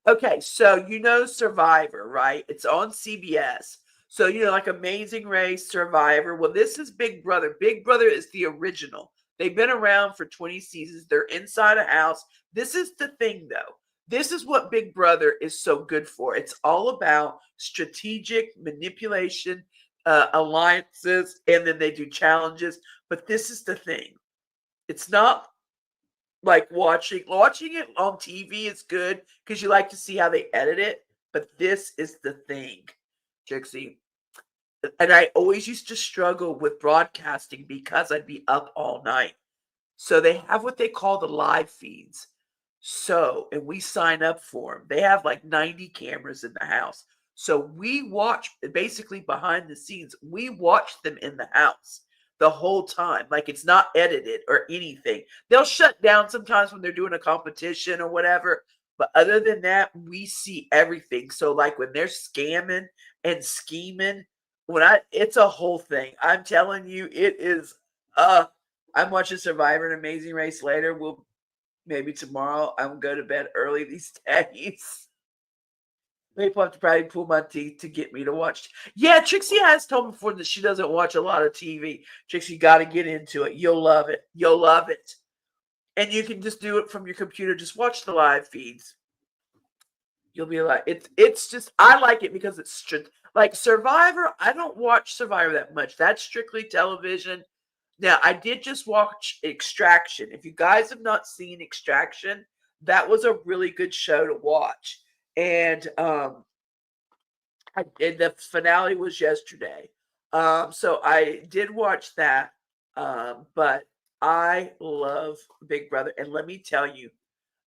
Okay, so Survivor, right? It's on CBS. So like Amazing Race, Survivor. Well, this is Big Brother. Big Brother is the original. They've been around for 20 seasons. They're inside a house. This is the thing, though. This is what Big Brother is so good for. It's all about strategic manipulation, alliances, and then they do challenges. But this is the thing. It's not like watching it on TV is good because you like to see how they edit it. But this is the thing, Trixie. And I always used to struggle with broadcasting because I'd be up all night. So they have what they call the live feeds. So, and we sign up for them. They have like 90 cameras in the house. So we watch basically behind the scenes, we watch them in the house the whole time. Like it's not edited or anything. They'll shut down sometimes when they're doing a competition or whatever. But other than that, we see everything. So like when they're scamming and scheming, it's a whole thing. I'm telling you, it is I'm watching Survivor and Amazing Race later. Maybe tomorrow. I'm going to bed early these days. People have to probably pull my teeth to get me to watch. Yeah, Trixie has told me before that she doesn't watch a lot of TV. Trixie, got to get into it. You'll love it. You'll love it. And you can just do it from your computer. Just watch the live feeds. You'll be like, it's just, I like it because it's like Survivor. I don't watch Survivor that much. That's strictly television. Now, I did just watch Extraction. If you guys have not seen Extraction, that was a really good show to watch. And the finale was yesterday. So I did watch that. But I love Big Brother. And let me tell you,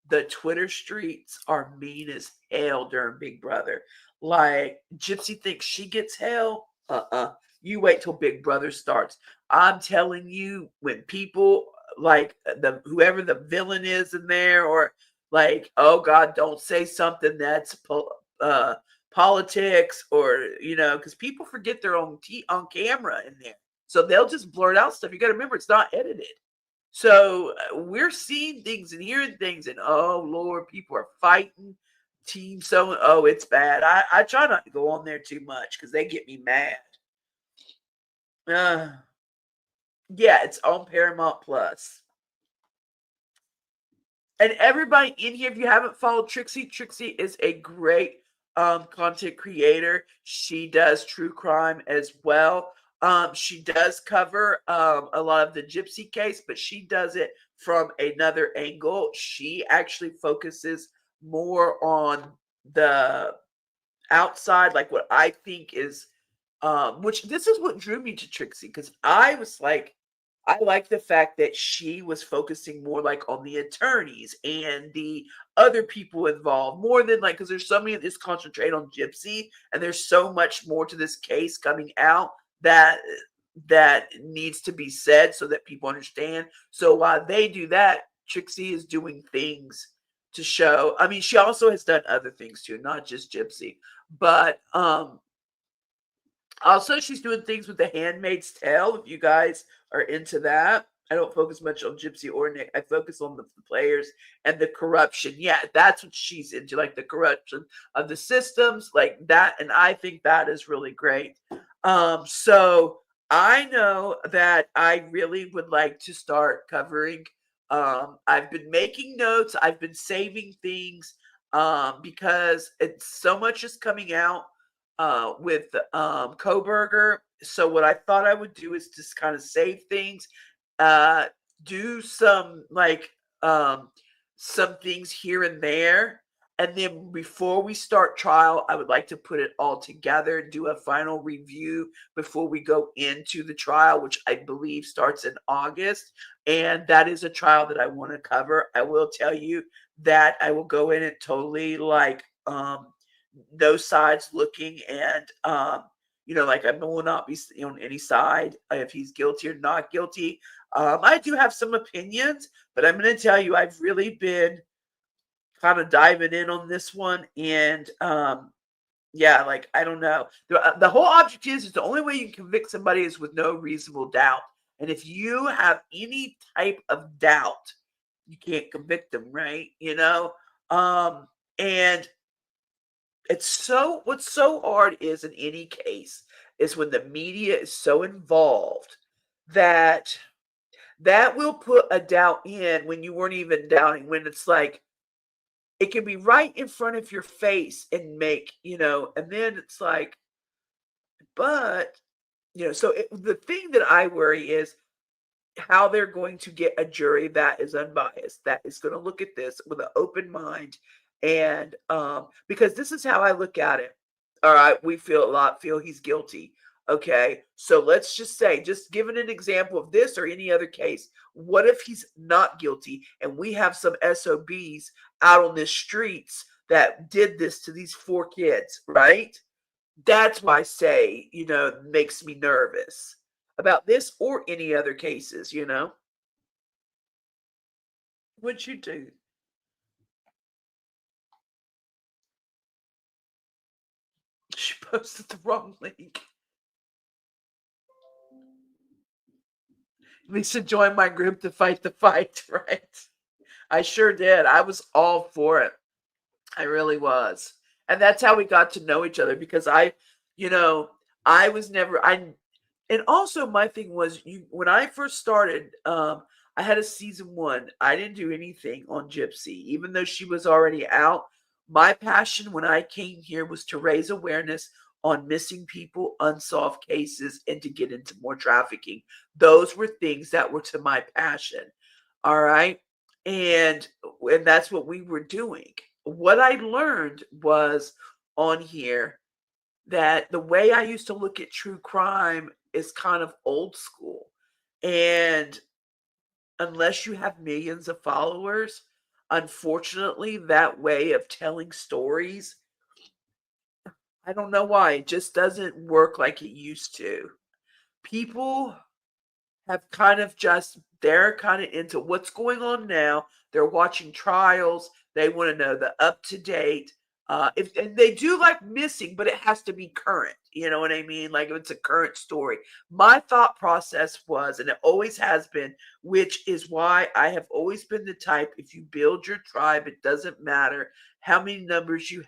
the Twitter streets are mean as hell during Big Brother. Like, Gypsy thinks she gets hell. You wait till Big Brother starts. I'm telling you, when people like whoever the villain is in there, or like, oh God, don't say something that's politics, or because people forget their own on camera in there, so they'll just blurt out stuff. You got to remember, it's not edited. So we're seeing things and hearing things, and oh Lord, people are fighting. Team so oh, it's bad. I try not to go on there too much because they get me mad. Uh, yeah, it's on Paramount Plus. And everybody in here, if you haven't followed Trixie, Trixie is a great content creator. She does true crime as well. She does cover a lot of the gypsy case, but she does it from another angle. She actually focuses more on the outside, like what I think is, which this is what drew me to Trixie, because I was like, I like the fact that she was focusing more like on the attorneys and the other people involved more than like, because there's so many that's concentrate on Gypsy, and there's so much more to this case coming out that needs to be said so that people understand. So while they do that, Trixie is doing things to show. I mean, she also has done other things too, not just Gypsy, but also she's doing things with The Handmaid's Tale. If you guys are into that, I don't focus much on Gypsy or Nick. I focus on the players and the corruption. Yeah, that's what she's into, like the corruption of the systems, like that. And I think that is really great. So I know that I really would like to start covering. I've been making notes. I've been saving things because it's so much is coming out with Koberger. So what I thought I would do is just kind of save things, uh, do um, some things here and there, and then before we start trial, I would like to put it all together, do a final review before we go into the trial, which I believe starts in August. And that is a trial that I want to cover. I will tell you that I will go in and totally like those sides looking, and like I will not be on any side if he's guilty or not guilty. I do have some opinions, but I'm going to tell you I've really been kind of diving in on this one, and yeah, like I don't know. The whole object is the only way you can convict somebody is with no reasonable doubt, and if you have any type of doubt, you can't convict them, right? And what's so hard is in any case is when the media is so involved that will put a doubt in when you weren't even doubting, when it's like it can be right in front of your face and and then it's like, but so the thing that I worry is how they're going to get a jury that is unbiased, that is going to look at this with an open mind. And because this is how I look at it. All right, we feel he's guilty. Okay, so let's just say, just giving an example of this or any other case, what if he's not guilty and we have some SOBs out on the streets that did this to these 4 kids, right? That's why I say, makes me nervous about this or any other cases. What'd you do? She posted the wrong link. Lisa joined my group to fight the fight, right? I sure did. I was all for it. I really was. And that's how we got to know each other, because you know, I was never I and also my thing was, when I first started, I had a season 1. I didn't do anything on Gypsy even though she was already out. My passion when I came here was to raise awareness on missing people, unsolved cases, and to get into more trafficking. Those were things that were to my passion. All right. And that's what we were doing. What I learned was on here that the way I used to look at true crime is kind of old school. And unless you have millions of followers, unfortunately, that way of telling stories, I don't know why, it just doesn't work like it used to. People have kind of just, they're kind of into what's going on now. They're watching trials. They want to know the up to date. If and they do like missing, but it has to be current. You know what I mean? Like if it's a current story. My thought process was, and it always has been, which is why I have always been the type, if you build your tribe, it doesn't matter how many numbers you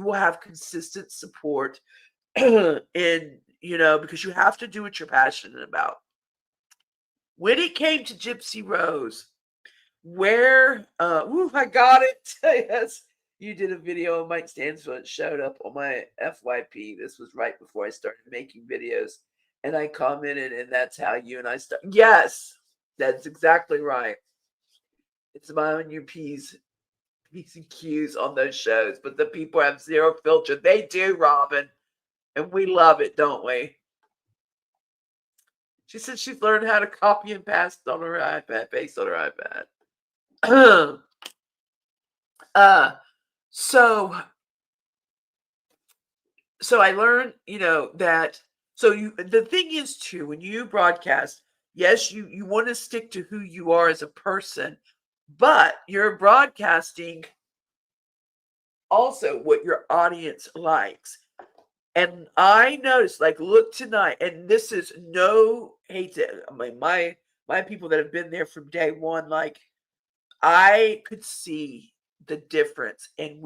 will have consistent support. And, because you have to do what you're passionate about. When it came to Gypsy Rose, I got it. Yes, you did a video on Mike Stansfield. It showed up on my FYP. This was right before I started making videos, and I commented, and that's how you and I start. Yes, that's exactly right. It's my on your P's and Q's on those shows, but the people have zero filter. They do, Robin, and we love it, don't we? She said she's learned how to copy and paste on her iPad, paste on her iPad. So I learned, that the thing is too, when you broadcast, yes, you want to stick to who you are as a person, but you're broadcasting also what your audience likes. And I noticed, like, look tonight, and this is no hate to my people that have been there from day one, like, I could see the difference. And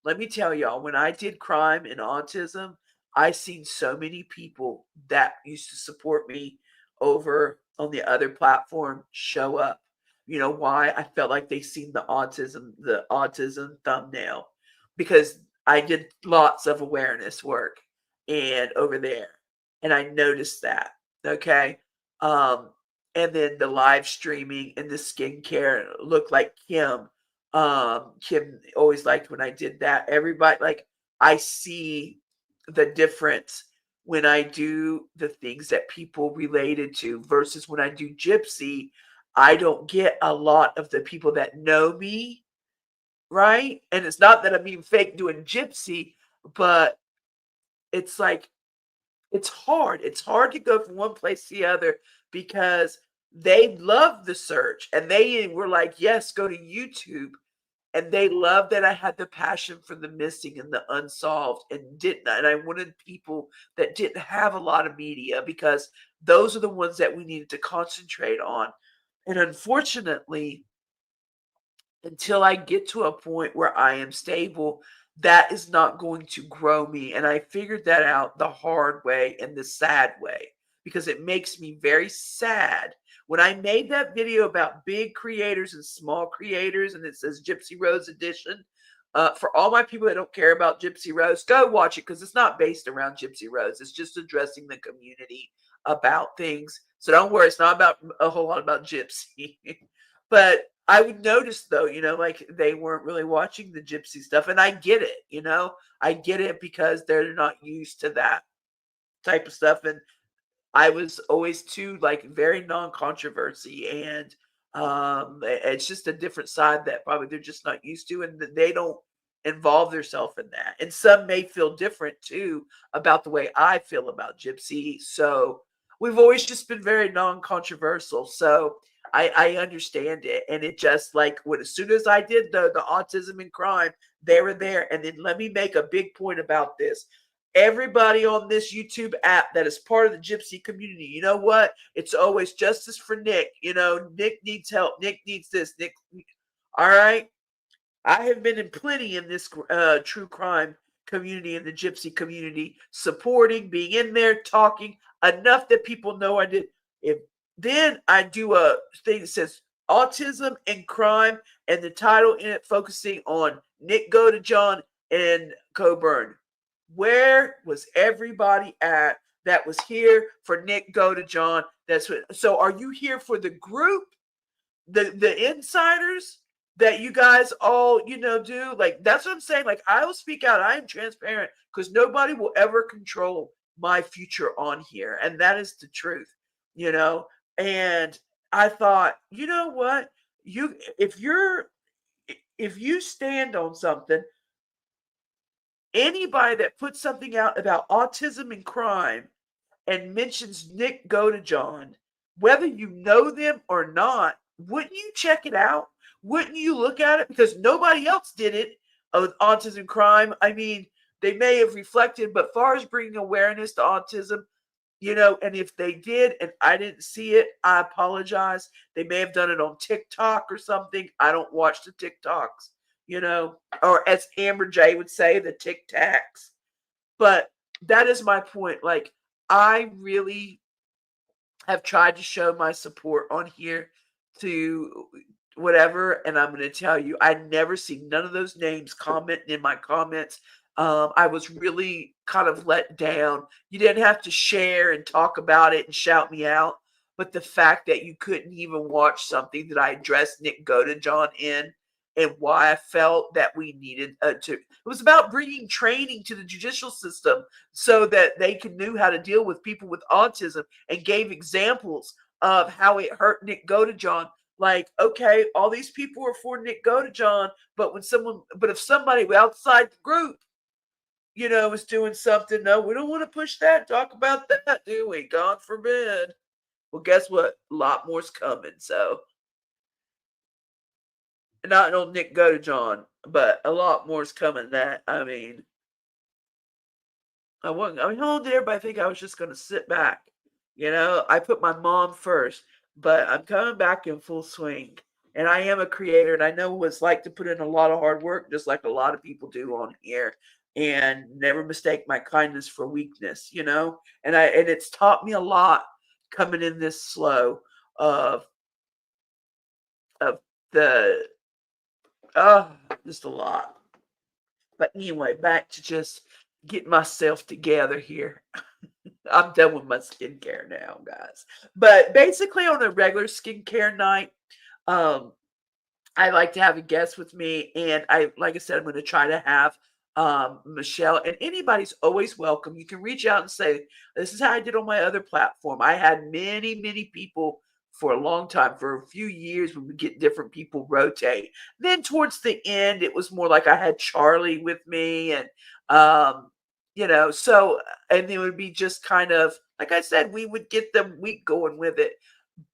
let me tell y'all, when I did crime and autism, I seen so many people that used to support me over on the other platform show up. You know why? I felt like they seen the autism thumbnail, because I did lots of awareness work and over there, and I noticed that. Okay. Um, and then the live streaming and the skincare looked like Kim. Kim always liked when I did that. Everybody, like, I see the difference when I do the things that people related to versus when I do Gypsy. I don't get a lot of the people that know me, right? And it's not that I'm being fake doing Gypsy, but it's like it's hard. It's hard to go from one place to the other because they love the search and they were like, yes, go to YouTube. And they loved that I had the passion for the missing and the unsolved and I wanted people that didn't have a lot of media because those are the ones that we needed to concentrate on. And unfortunately, until I get to a point where I am stable, that is not going to grow me. And I figured that out the hard way and the sad way because it makes me very sad. When I made that video about big creators and small creators, and it says Gypsy Rose Edition, for all my people that don't care about Gypsy Rose, go watch it because it's not based around Gypsy Rose. It's just addressing the community about things. So don't worry, it's not about a whole lot about Gypsy. But I would notice though, like they weren't really watching the Gypsy stuff. And I get it, I get it because they're not used to that type of stuff. And I was always too like very non-controversy and it's just a different side that probably they're just not used to and they don't involve themselves in that. And some may feel different too about the way I feel about Gypsy. So we've always just been very non-controversial. So I understand it. And it just like as soon as I did the autism and crime, they were there. And then let me make a big point about this. Everybody on this YouTube app that is part of the Gypsy community, you know what? It's always justice for Nick. Nick needs help. Nick needs this. Nick. All right. I have been in plenty in this true crime community, in the Gypsy community, supporting, being in there, talking enough that people know I did. Then I do a thing that says autism and crime, and the title in it focusing on Nick Godejohn and Coburn. Where was everybody at that was here for Nick Godejohn? So are you here for the group, the insiders that you guys all, do? Like, that's what I'm saying. Like, I will speak out. I am transparent because nobody will ever control my future on here. And that is the truth, And I thought, you know what? If you stand on something, anybody that puts something out about autism and crime and mentions Nick Godejohn, whether you know them or not, wouldn't you check it out? Wouldn't you look at it? Because nobody else did it. autism crime. I mean, they may have reflected, but far as bringing awareness to autism, and if they did and I didn't see it, I apologize. They may have done it on TikTok or something. I don't watch the TikToks, or as Amber J would say, the Tic Tacs. But that is my point. Like, I really have tried to show my support on here to whatever, and I'm going to tell you, I never see none of those names commenting in my comments. I was really kind of let down. You didn't have to share and talk about it and shout me out, but the fact that you couldn't even watch something that I addressed Nick Godejohn in, and why I felt that we needed to. It was about bringing training to the judicial system so that they knew how to deal with people with autism, and gave examples of how it hurt Nick Godejohn. Like, okay, all these people are for Nick Godejohn, but if somebody outside the group, is doing something, no, we don't want to push that, talk about that, do we? God forbid. Well, guess what? A lot more's coming. So, not on Nick Godejohn, but a lot more's coming. That I mean, I told everybody think I was just going to sit back. I put my mom first, but I'm coming back in full swing. And I am a creator, and I know what it's like to put in a lot of hard work, just like a lot of people do on here. And never mistake my kindness for weakness, And it's taught me a lot coming in this slow of the just a lot. But anyway, back to just getting myself together here. I'm done with my skincare now, guys. But basically, on a regular skincare night, um, I like to have a guest with me, and like I said, I'm going to try to have Michelle, and anybody's always welcome. You can reach out and say, "This is how I did on my other platform." I had many, many people for a long time, for a few years. We would get different people rotate. Then towards the end, it was more like I had Charlie with me, and so, and it would be just kind of like I said, we would get the week going with it.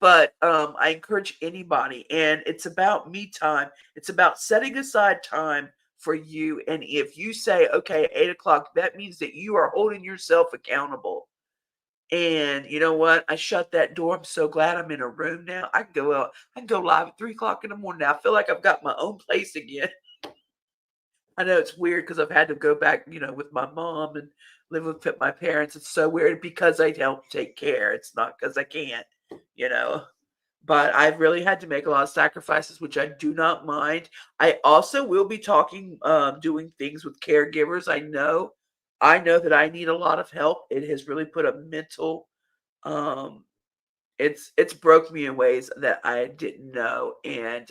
But I encourage anybody, and it's about me time. It's about setting aside time for you. And if you say, okay, 8 o'clock, that means that you are holding yourself accountable. And you know what? I shut that door. I'm so glad I'm in a room now. I can go out. I can go live at 3 o'clock in the morning now. I feel like I've got my own place again. I know it's weird because I've had to go back, with my mom and live with my parents. It's so weird because I help take care. It's not because I can't, you know. But I've really had to make a lot of sacrifices, which I do not mind. I also will be talking, doing things with caregivers. I know that I need a lot of help. It has really put a mental, um, it's broke me in ways that I didn't know, and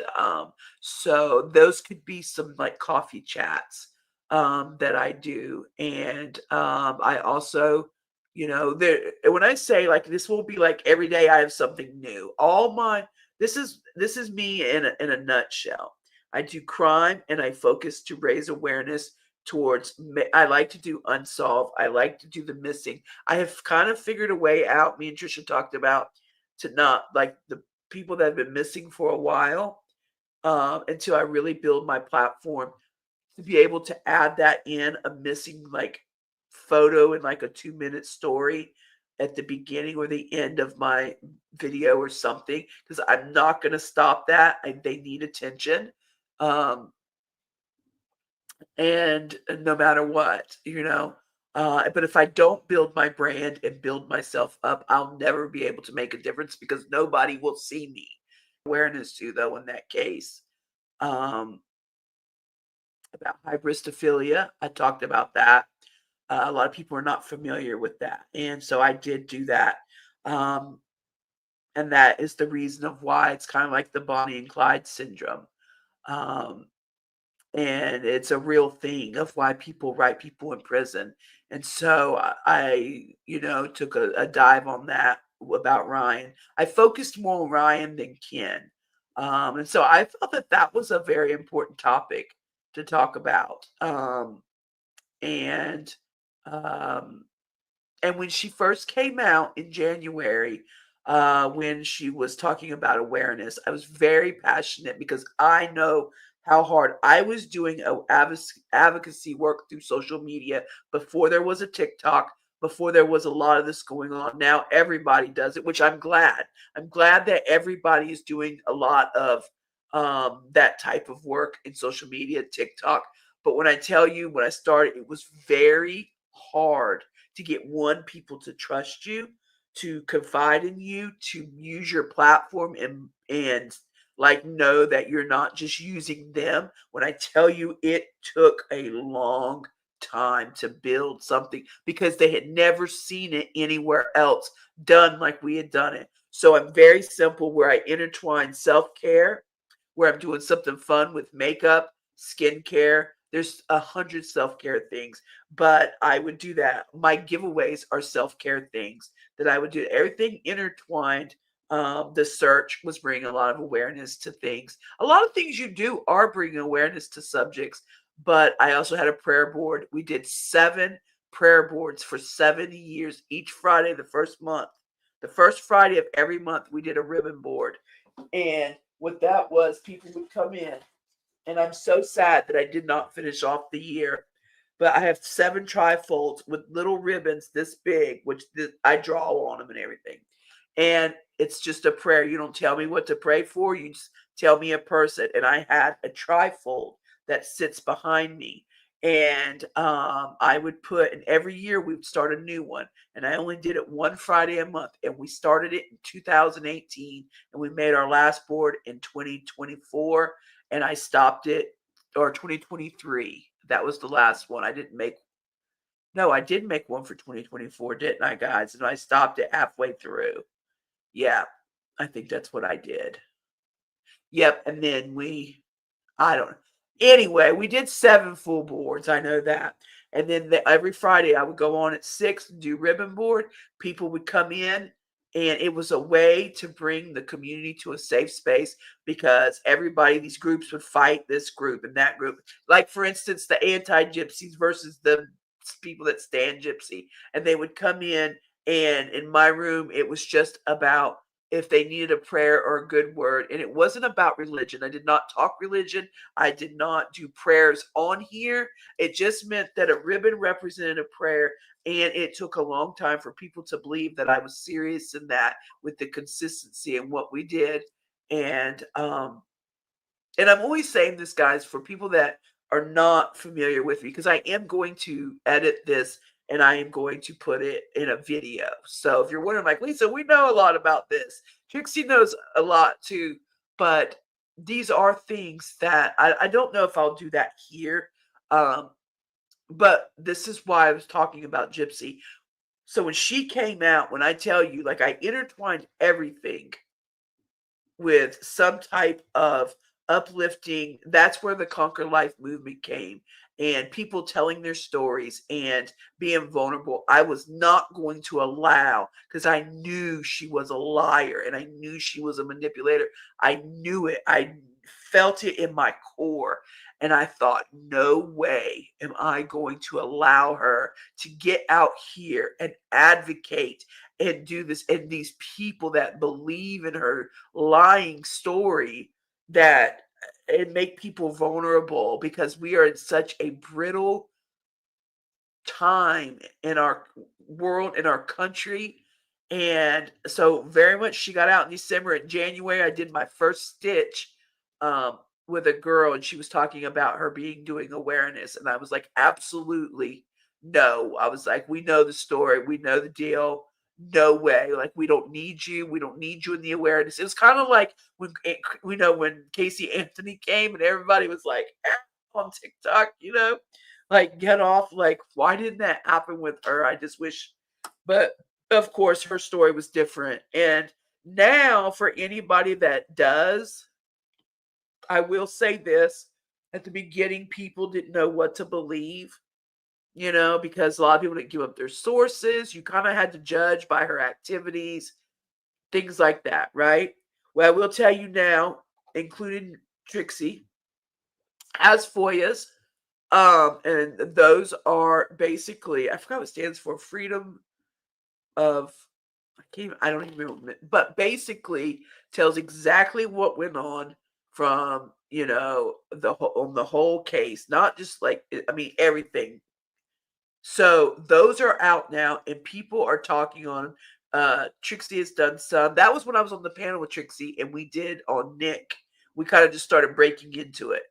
so those could be some like coffee chats that I do, and I also, there when I say like this will be like every day I have something new. All my this is me in a nutshell. I do crime and I focus to raise awareness towards. I like to do unsolved. I like to do the missing. I have kind of figured a way out. Me and Trisha talked about to not like the people that have been missing for a while, until I really build my platform to be able to add that in a missing like photo in like a 2-minute story at the beginning or the end of my video or something, because I'm not going to stop that. They need attention. Um, and no matter what, but if I don't build my brand and build myself up, I'll never be able to make a difference because nobody will see me. Awareness too, though, in that case. Um, about hybristophilia, I talked about that. A lot of people are not familiar with that, and so I did do that. Um, and that is the reason of why it's kind of like the Bonnie and Clyde syndrome. Um, and it's a real thing of why people write people in prison. And so I took a dive on that about Ryan. I focused more on Ryan than Ken. And so I felt that that was a very important topic to talk about. And um, and when she first came out in January, when she was talking about awareness, I was very passionate because I know how hard I was doing advocacy work through social media before there was a TikTok, before there was a lot of this going on. Now everybody does it, which I'm glad. I'm glad that everybody is doing a lot of that type of work in social media, TikTok. But when I tell you, when I started, it was very hard to get people to trust you, to confide in you, to use your platform and like know that you're not just using them. When I tell you, it took a long time to build something because they had never seen it anywhere else done like we had done it. So I'm very simple where I intertwine self-care, where I'm doing something fun with makeup, skincare. There's 100 self-care things, but I would do that. My giveaways are self-care things that I would do. Everything intertwined. The search was bringing a lot of awareness to things. A lot of things you do are bringing awareness to subjects, but I also had a prayer board. We did 7 prayer boards for 70 years each Friday, the first month. The first Friday of every month, we did a ribbon board. And what that was, people would come in, and I'm so sad that I did not finish off the year. But I have 7 trifolds with little ribbons this big, which I draw on them and everything. And it's just a prayer. You don't tell me what to pray for. You just tell me a person. And I had a trifold that sits behind me. And I would put, and every year we would start a new one. And I only did it one Friday a month. And we started it in 2018. And we made our last board in 2024. And I stopped it, or 2023. That was the last one. I didn't make, no, I did make one for 2024, didn't I, guys? And I stopped it halfway through. Yeah, I think that's what I did. Yep, and then I don't know. Anyway, we did 7 full boards, I know that. And then every Friday I would go on at 6 and do ribbon board. People would come in, and it was a way to bring the community to a safe space because everybody, these groups would fight this group and that group. Like, for instance, the anti-gypsies versus the people that stand gypsy. And they would come in, and in my room, it was just about if they needed a prayer or a good word. And it wasn't about religion. I did not talk religion. I did not do prayers on here. It just meant that a ribbon represented a prayer. And it took a long time for people to believe that I was serious in that with the consistency and what we did. And I'm always saying this, guys, for people that are not familiar with me, because I am going to edit this and I am going to put it in a video. So if you're wondering, like, Lisa, we know a lot about this. Trixie knows a lot too, but these are things that I don't know if I'll do that here. Um, but this is why I was talking about Gypsy. So when she came out, when I tell you, like, I intertwined everything with some type of uplifting. That's where the Conquer Life movement came, and people telling their stories and being vulnerable. I was not going to allow, because I knew she was a liar and I knew she was a manipulator. I knew it. I felt it in my core. And I thought, no way am I going to allow her to get out here and advocate and do this. And these people that believe in her lying story, that and make people vulnerable, because we are in such a brittle time in our world, in our country. And so very much she got out in December. In January, I did my first stitch with a girl, and she was talking about her doing awareness. And I was like, absolutely no. I was like, we know the story, we know the deal. No way. Like, we don't need you. We don't need you in the awareness. It was kind of like when when Casey Anthony came and everybody was like, on TikTok, like, get off. Like, why didn't that happen with her? I just wish. But of course, her story was different. And now, for anybody that does, I will say this: at the beginning, people didn't know what to believe, because a lot of people didn't give up their sources. You kind of had to judge by her activities, things like that, right? Well, I will tell you now, including Trixie, has FOIAs. And those are basically, I forgot what it stands for, freedom of, I don't even remember, but basically tells exactly what went on from, the whole case, not just like, I mean, everything. So those are out now, and people are talking on. Trixie has done some. That was when I was on the panel with Trixie, and we did on Nick. We kind of just started breaking into it.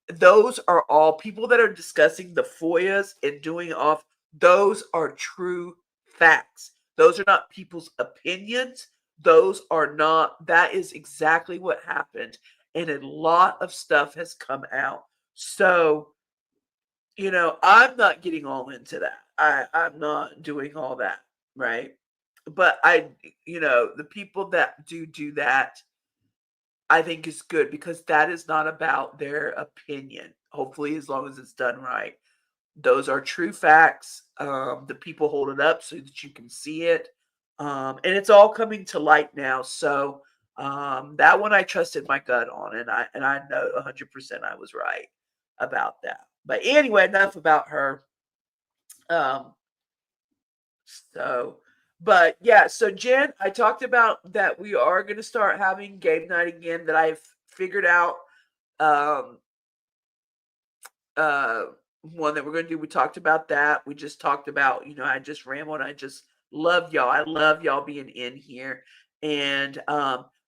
Those are all people that are discussing the FOIAs and doing off. Those are true facts. Those are not people's opinions. Those are not, that is exactly what happened. And a lot of stuff has come out. So, I'm not getting all into that. I'm not doing all that, right? But the people that do that, I think is good because that is not about their opinion. Hopefully, as long as it's done right. Those are true facts. The people hold it up so that you can see it. And it's all coming to light now. So that one I trusted my gut on, and I know 100% I was right about that. But anyway, enough about her. Um, so, but yeah, so Jen, I talked about that we are going to start having game night again. That I've figured out um, uh, one that we're going to do. We talked about that. We just talked about, I just rambled. I just love y'all. I love y'all being in here. And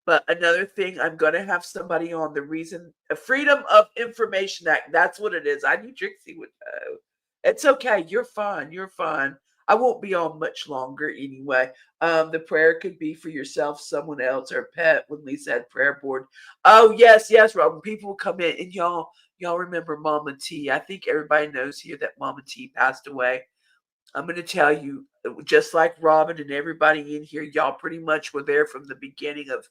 but another thing, I'm going to have somebody on the reason Freedom of Information Act. That's what it is. I knew Trixie would know. It's okay. You're fine. You're fine. I won't be on much longer anyway. The prayer could be for yourself, someone else, or pet. When Lisa had prayer board. Oh yes, yes, Rob. People come in and y'all remember Mama T. I think everybody knows here that Mama T passed away. I'm going to tell you, just like Robin and everybody in here, y'all pretty much were there from the beginning of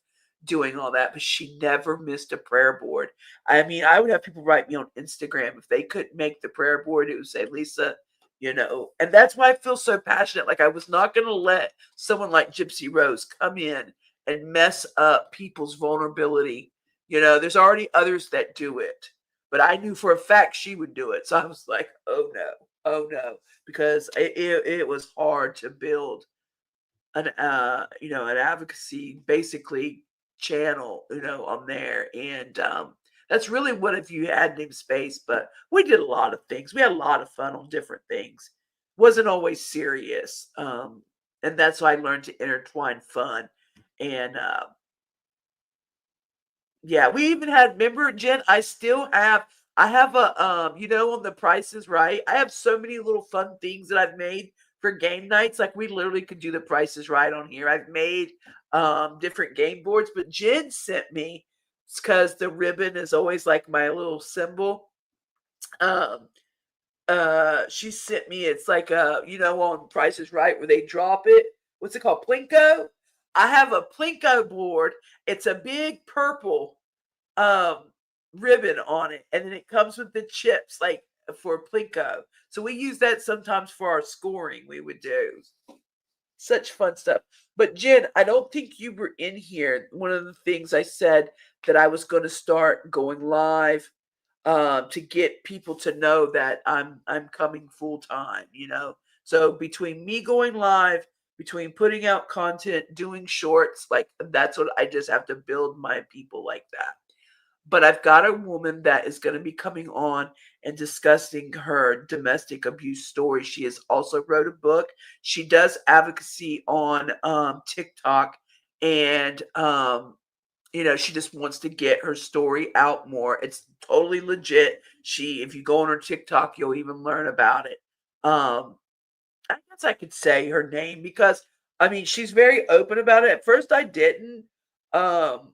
doing all that, but she never missed a prayer board. I mean, I would have people write me on Instagram if they couldn't make the prayer board. It would say, Lisa, and that's why I feel so passionate. Like I was not going to let someone like Gypsy Rose come in and mess up people's vulnerability. There's already others that do it, but I knew for a fact she would do it. So I was like, oh no, because it was hard to build an advocacy basically channel on there, and that's really what if you had named space. But we did a lot of things. We had a lot of fun on different things. Wasn't always serious, and that's why I learned to intertwine fun. And yeah, we even had, remember, Jen, I have a on the Price is Right. I have so many little fun things that I've made for game nights. Like we literally could do the Price is Right on here. I've made different game boards, but Jen sent me, because the ribbon is always like my little symbol. Um she sent me, it's like on Price is Right where they drop it. What's it called? Plinko? I have a Plinko board. It's a big purple um ribbon on it, and then it comes with the chips like for Plinko. So we use that sometimes for our scoring. We would do such fun stuff. But Jen, I don't think you were in here. One of the things I said that I was going to start going live to get people to know that I'm coming full time. So between me going live, between putting out content, doing shorts, like that's what I just have to build my people like that. But I've got a woman that is going to be coming on and discussing her domestic abuse story. She has also wrote a book. She does advocacy on TikTok, and she just wants to get her story out more. It's totally legit. If you go on her TikTok, you'll even learn about it. I guess I could say her name because I mean she's very open about it. At first, I didn't. Um,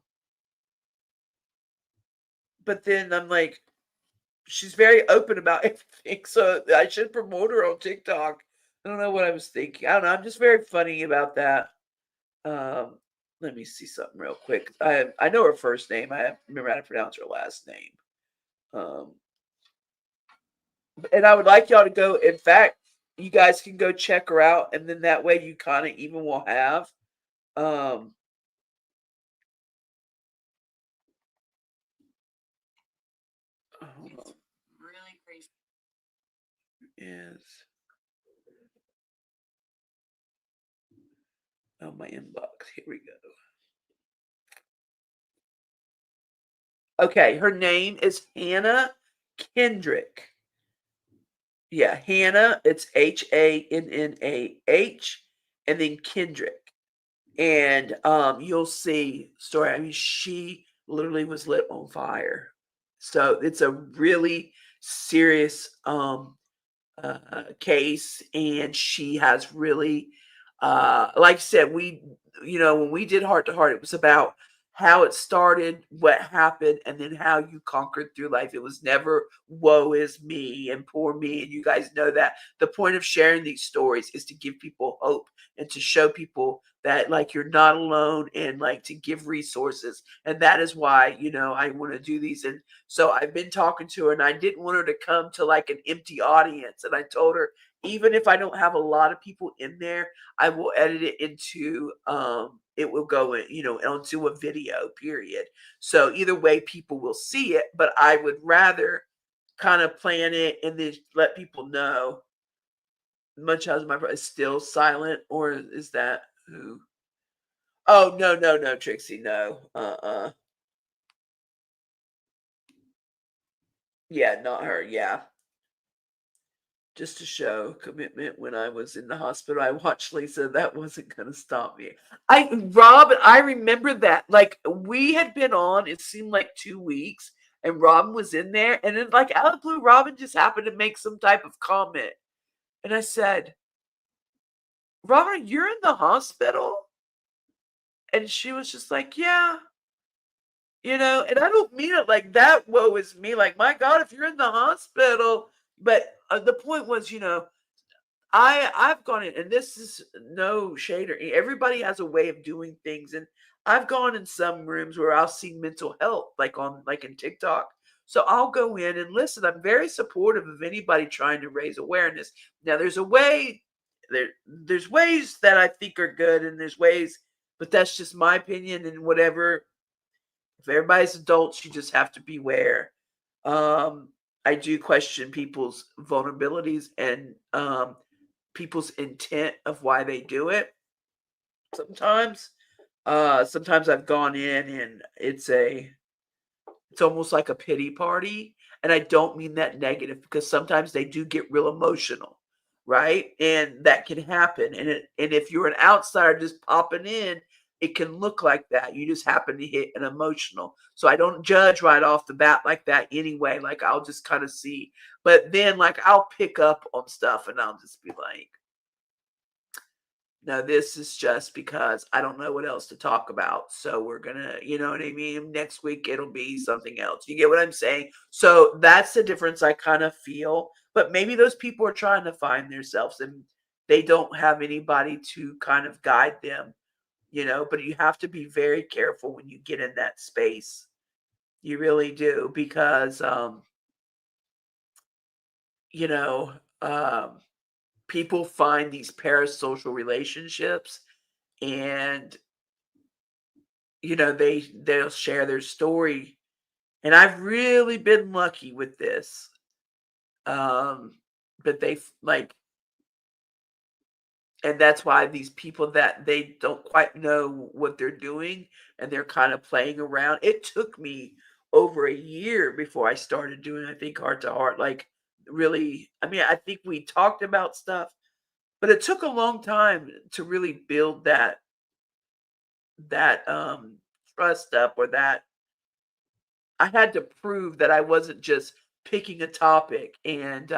but then I'm like, she's very open about everything, so I should promote her on TikTok. I don't know what I was thinking. I don't know. I'm just very funny about that. Um, Let me see something real quick. I know her first name. I remember how to pronounce her last name. Um, and I would like y'all to go. In fact, you guys can go check her out, and then that way you kind of even will have. Um, Hold on. Is my inbox? Here we go. Okay, her name is Hannah Kendrick. Yeah, Hannah, it's Hannah, and then Kendrick. And you'll see story. I mean, she literally was lit on fire. So it's a really serious case, and she has really, like I said, when we did Heart to Heart, it was about how it started, what happened, and then how you conquered through life. It was never woe is me and poor me, and you guys know that. The point of sharing these stories is to give people hope and to show people that like you're not alone, and like to give resources. And that is why, I want to do these. And so I've been talking to her, and I didn't want her to come to like an empty audience. And I told her, even if I don't have a lot of people in there, I will edit it into it will go in, onto a video, period. So either way people will see it, but I would rather kind of plan it and then let people know. Much as my brother is still silent, or is that who? Oh, no, no, no, Trixie, no. Yeah, not her. Yeah. Just to show commitment when I was in the hospital. I watched Lisa. That wasn't gonna stop me. I remember that. Like we had been on, it seemed like 2 weeks, and Robin was in there, and then like out of the blue, Robin just happened to make some type of comment. And I said, Robin, you're in the hospital? And she was just like, yeah. And I don't mean it like that. Woe is me. Like, my God, if you're in the hospital. But the point was, I've gone in, and this is no shade or everybody has a way of doing things, and I've gone in some rooms where I'll see mental health, like in TikTok. So I'll go in and listen. I'm very supportive of anybody trying to raise awareness. Now, there's ways that I think are good, and there's ways, but that's just my opinion. And whatever, if everybody's adults, you just have to beware. Um, I do question people's vulnerabilities and people's intent of why they do it. Sometimes, sometimes I've gone in and it's almost like a pity party, and I don't mean that negative because sometimes they do get real emotional, right? And that can happen. And if you're an outsider just popping in, it can look like that. You just happen to hit an emotional. So I don't judge right off the bat like that anyway. Like I'll just kind of see, but then like I'll pick up on stuff and I'll just be like, no, this is just because I don't know what else to talk about. So we're gonna, you know what I mean? Next week it'll be something else. You get what I'm saying? So that's the difference I kind of feel. But maybe those people are trying to find themselves and they don't have anybody to kind of guide them, but you have to be very careful when you get in that space. You really do, because you know, um people find these parasocial relationships, and they'll share their story, and I've really been lucky with this. um but they like, and that's why these people that they don't quite know what they're doing, and they're kind of playing around. It took me over a year before I started doing, I think, Heart to Heart. Like, really, I mean, I think we talked about stuff, but it took a long time to really build that trust up, or that I had to prove that I wasn't just picking a topic, and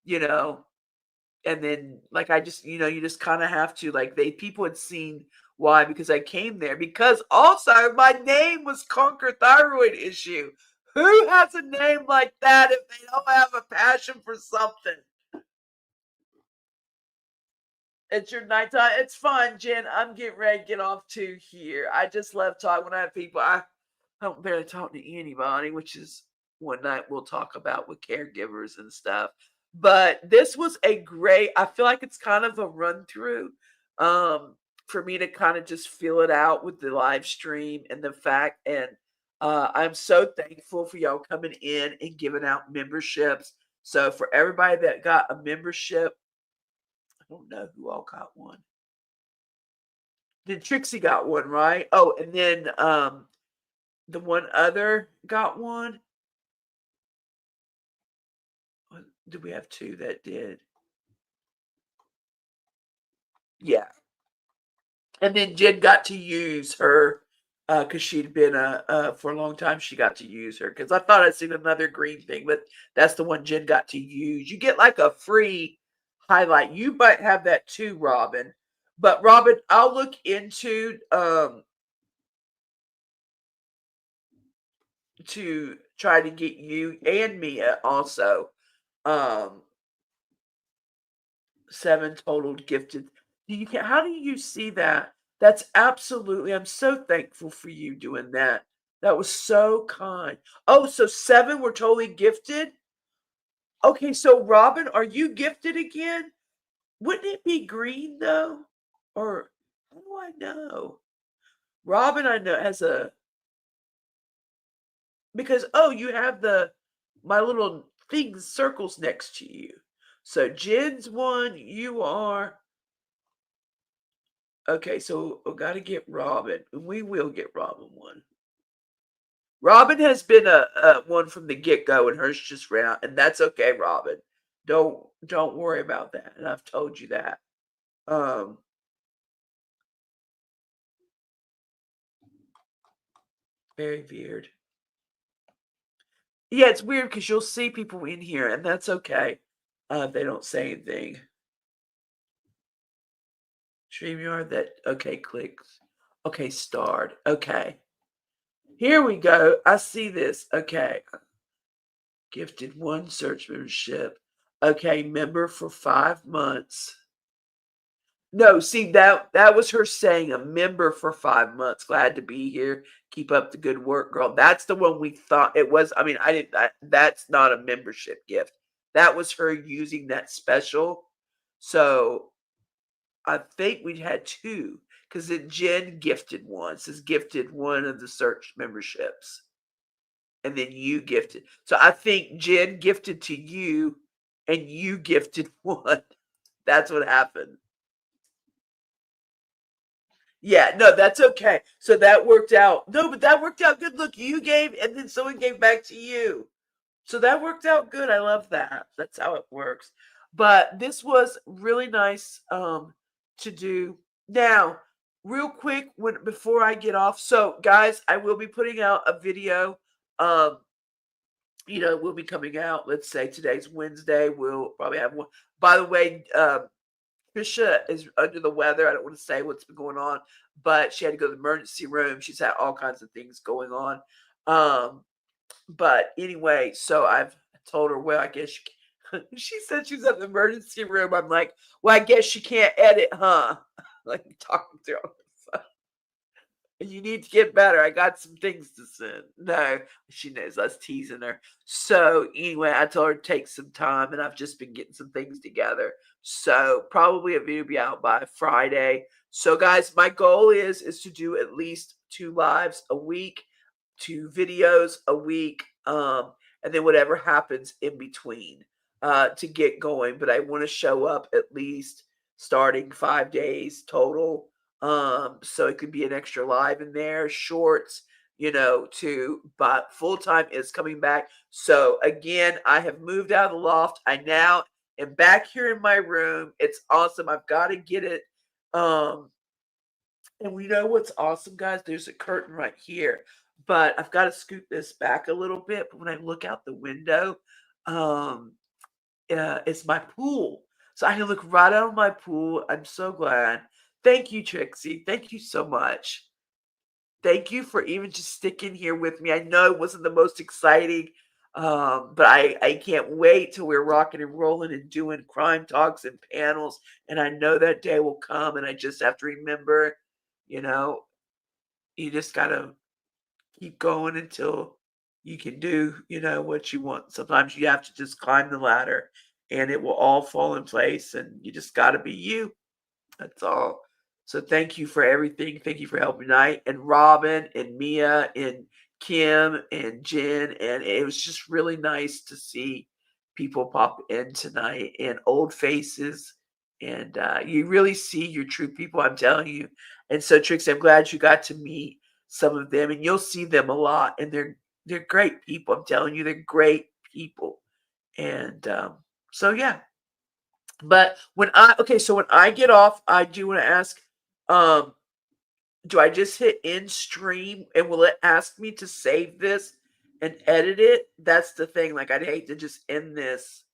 you know, and then like I just, you just kind of have to, like, they people had seen why, because I came there, because also my name was Conquer Thyroid Issue. Who has a name like that if they don't have a passion for something? It's your nighttime. It's fun, Jen. I'm getting ready to get off to here. I just love talking when I have people. I don't barely talk to anybody, which is one night we'll talk about with caregivers and stuff. But this was a great, I feel like it's kind of a run through, um, for me to kind of just feel it out with the live stream and the fact. And I'm so thankful for y'all coming in and giving out memberships. So for everybody that got a membership, I don't know who all got one. Did Trixie got one, right? Oh, and then The one other got one. Did we have two that did? Yeah. And then Jen got to use her because she'd been for a long time. She got to use her because I thought I'd seen another green thing, but that's the one Jen got to use. You get like a free highlight. You might have that too, Robin. But Robin, I'll look into to try to get you and Mia also 7 total gifted. How do you see that? That's absolutely I'm so thankful for you doing that. That was so kind. Oh, so 7 were totally gifted? Okay, so Robin, are you gifted again? Wouldn't it be green though? Or how do I know? Robin, I know has a because oh, you have the my little things circles next to you. So Jen's one, you are okay, so we gotta get Robin. We will get Robin one. Robin has been a one from the get-go, and hers just ran out, and that's okay, Robin. Don't worry about that, and I've told you that. Um, very weird. Yeah, it's weird because you'll see people in here, and that's okay. They don't say anything. StreamYard that okay, clicks. Okay, starred. Okay. Here we go. I see this. Okay. Gifted 1 search membership. Okay, member for 5 months. No, see that was her saying a member for 5 months. Glad to be here. Keep up the good work, girl. That's the one we thought it was. I mean, I didn't that's not a membership gift. That was her using that special. So I think we had 2 because then Jen gifted one. Says gifted one of the search memberships. And then you gifted. So I think Jen gifted to you and you gifted one. That's what happened. Yeah, no, that's okay. So that worked out. No, but that worked out good. Look, you gave and then someone gave back to you. So that worked out good. I love that. That's how it works. But this was really nice to do. Now, real quick when before I get off. So guys, I will be putting out a video um will be coming out. Let's say today's Wednesday. We'll probably have one. By the way, Trisha is under the weather. I don't want to say what's been going on, but she had to go to the emergency room. She's had all kinds of things going on. But anyway, so I've told her, well, I guess she said she's at the emergency room. I'm like, well, I guess she can't edit, huh? Like talking to her. You need to get better. I got some things to send. No, she knows I was teasing her. So anyway, I told her to take some time, and I've just been getting some things together. So probably a video will be out by Friday. So guys, my goal is to do at least 2 lives a week, 2 videos a week, and then whatever happens in between to get going. But I want to show up at least starting 5 days total so it could be an extra live in there, shorts, but full time is coming back. So again, I have moved out of the loft. I now am back here in my room. It's awesome. I've got to get it. Um, and we know what's awesome, guys. There's a curtain right here, but I've got to scoot this back a little bit. But when I look out the window, um, it's my pool. So I can look right out of my pool. I'm so glad. Thank you, Trixie. Thank you so much. Thank you for even just sticking here with me. I know it wasn't the most exciting, but I can't wait till we're rocking and rolling and doing crime talks and panels. And I know that day will come. And I just have to remember, you know, you just gotta keep going until you can do, what you want. Sometimes you have to just climb the ladder and it will all fall in place and you just got to be you. That's all. So thank you for everything. Thank you for helping tonight and Robin and Mia and Kim and Jen. And it was just really nice to see people pop in tonight and old faces. And you really see your true people, I'm telling you. And so, Trixie, I'm glad you got to meet some of them, and you'll see them a lot, and they're great people. I'm telling you, they're great people. And so yeah. But so when I get off, I do want to ask, um, do I just hit end stream and will it ask me to save this and edit it? That's the thing. Like, I'd hate to just end this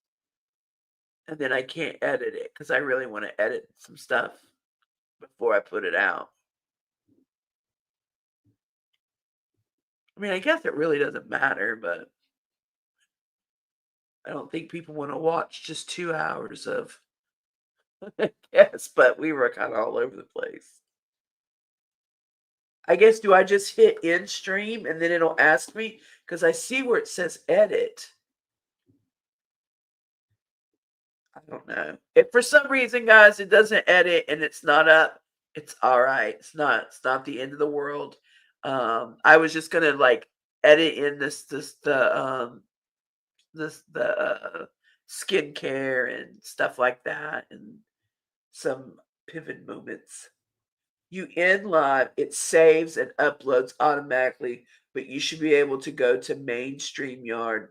and then I can't edit it because I really want to edit some stuff before I put it out. I mean, I guess it really doesn't matter, but I don't think people want to watch just 2 hours of yes, but we were kind of all over the place. I guess, do I just hit end stream and then it'll ask me? Because I see where it says edit. I don't know. If for some reason, guys, it doesn't edit and it's not up, it's all right. It's not the end of the world. I was just gonna like edit in the skincare and stuff like that and some pivot moments. You end live, it saves and uploads automatically, but you should be able to go to main StreamYard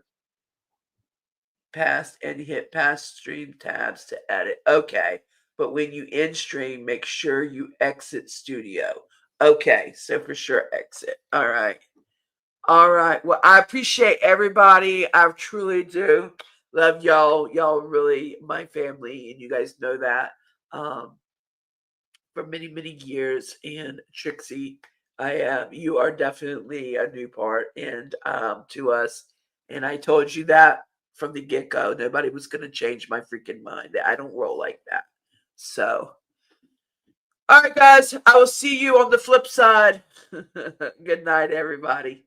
past and hit past stream tabs to edit. Okay. But when you end stream, make sure you exit studio. Okay. So for sure, exit. All right. All right. Well, I appreciate everybody. I truly do. Love y'all. Y'all really my family, and you guys know that. For many, many years. And Trixie, you are definitely a new part and to us. And I told you that from the get go. Nobody was going to change my freaking mind. I don't roll like that. So, all right, guys, I will see you on the flip side. Good night, everybody.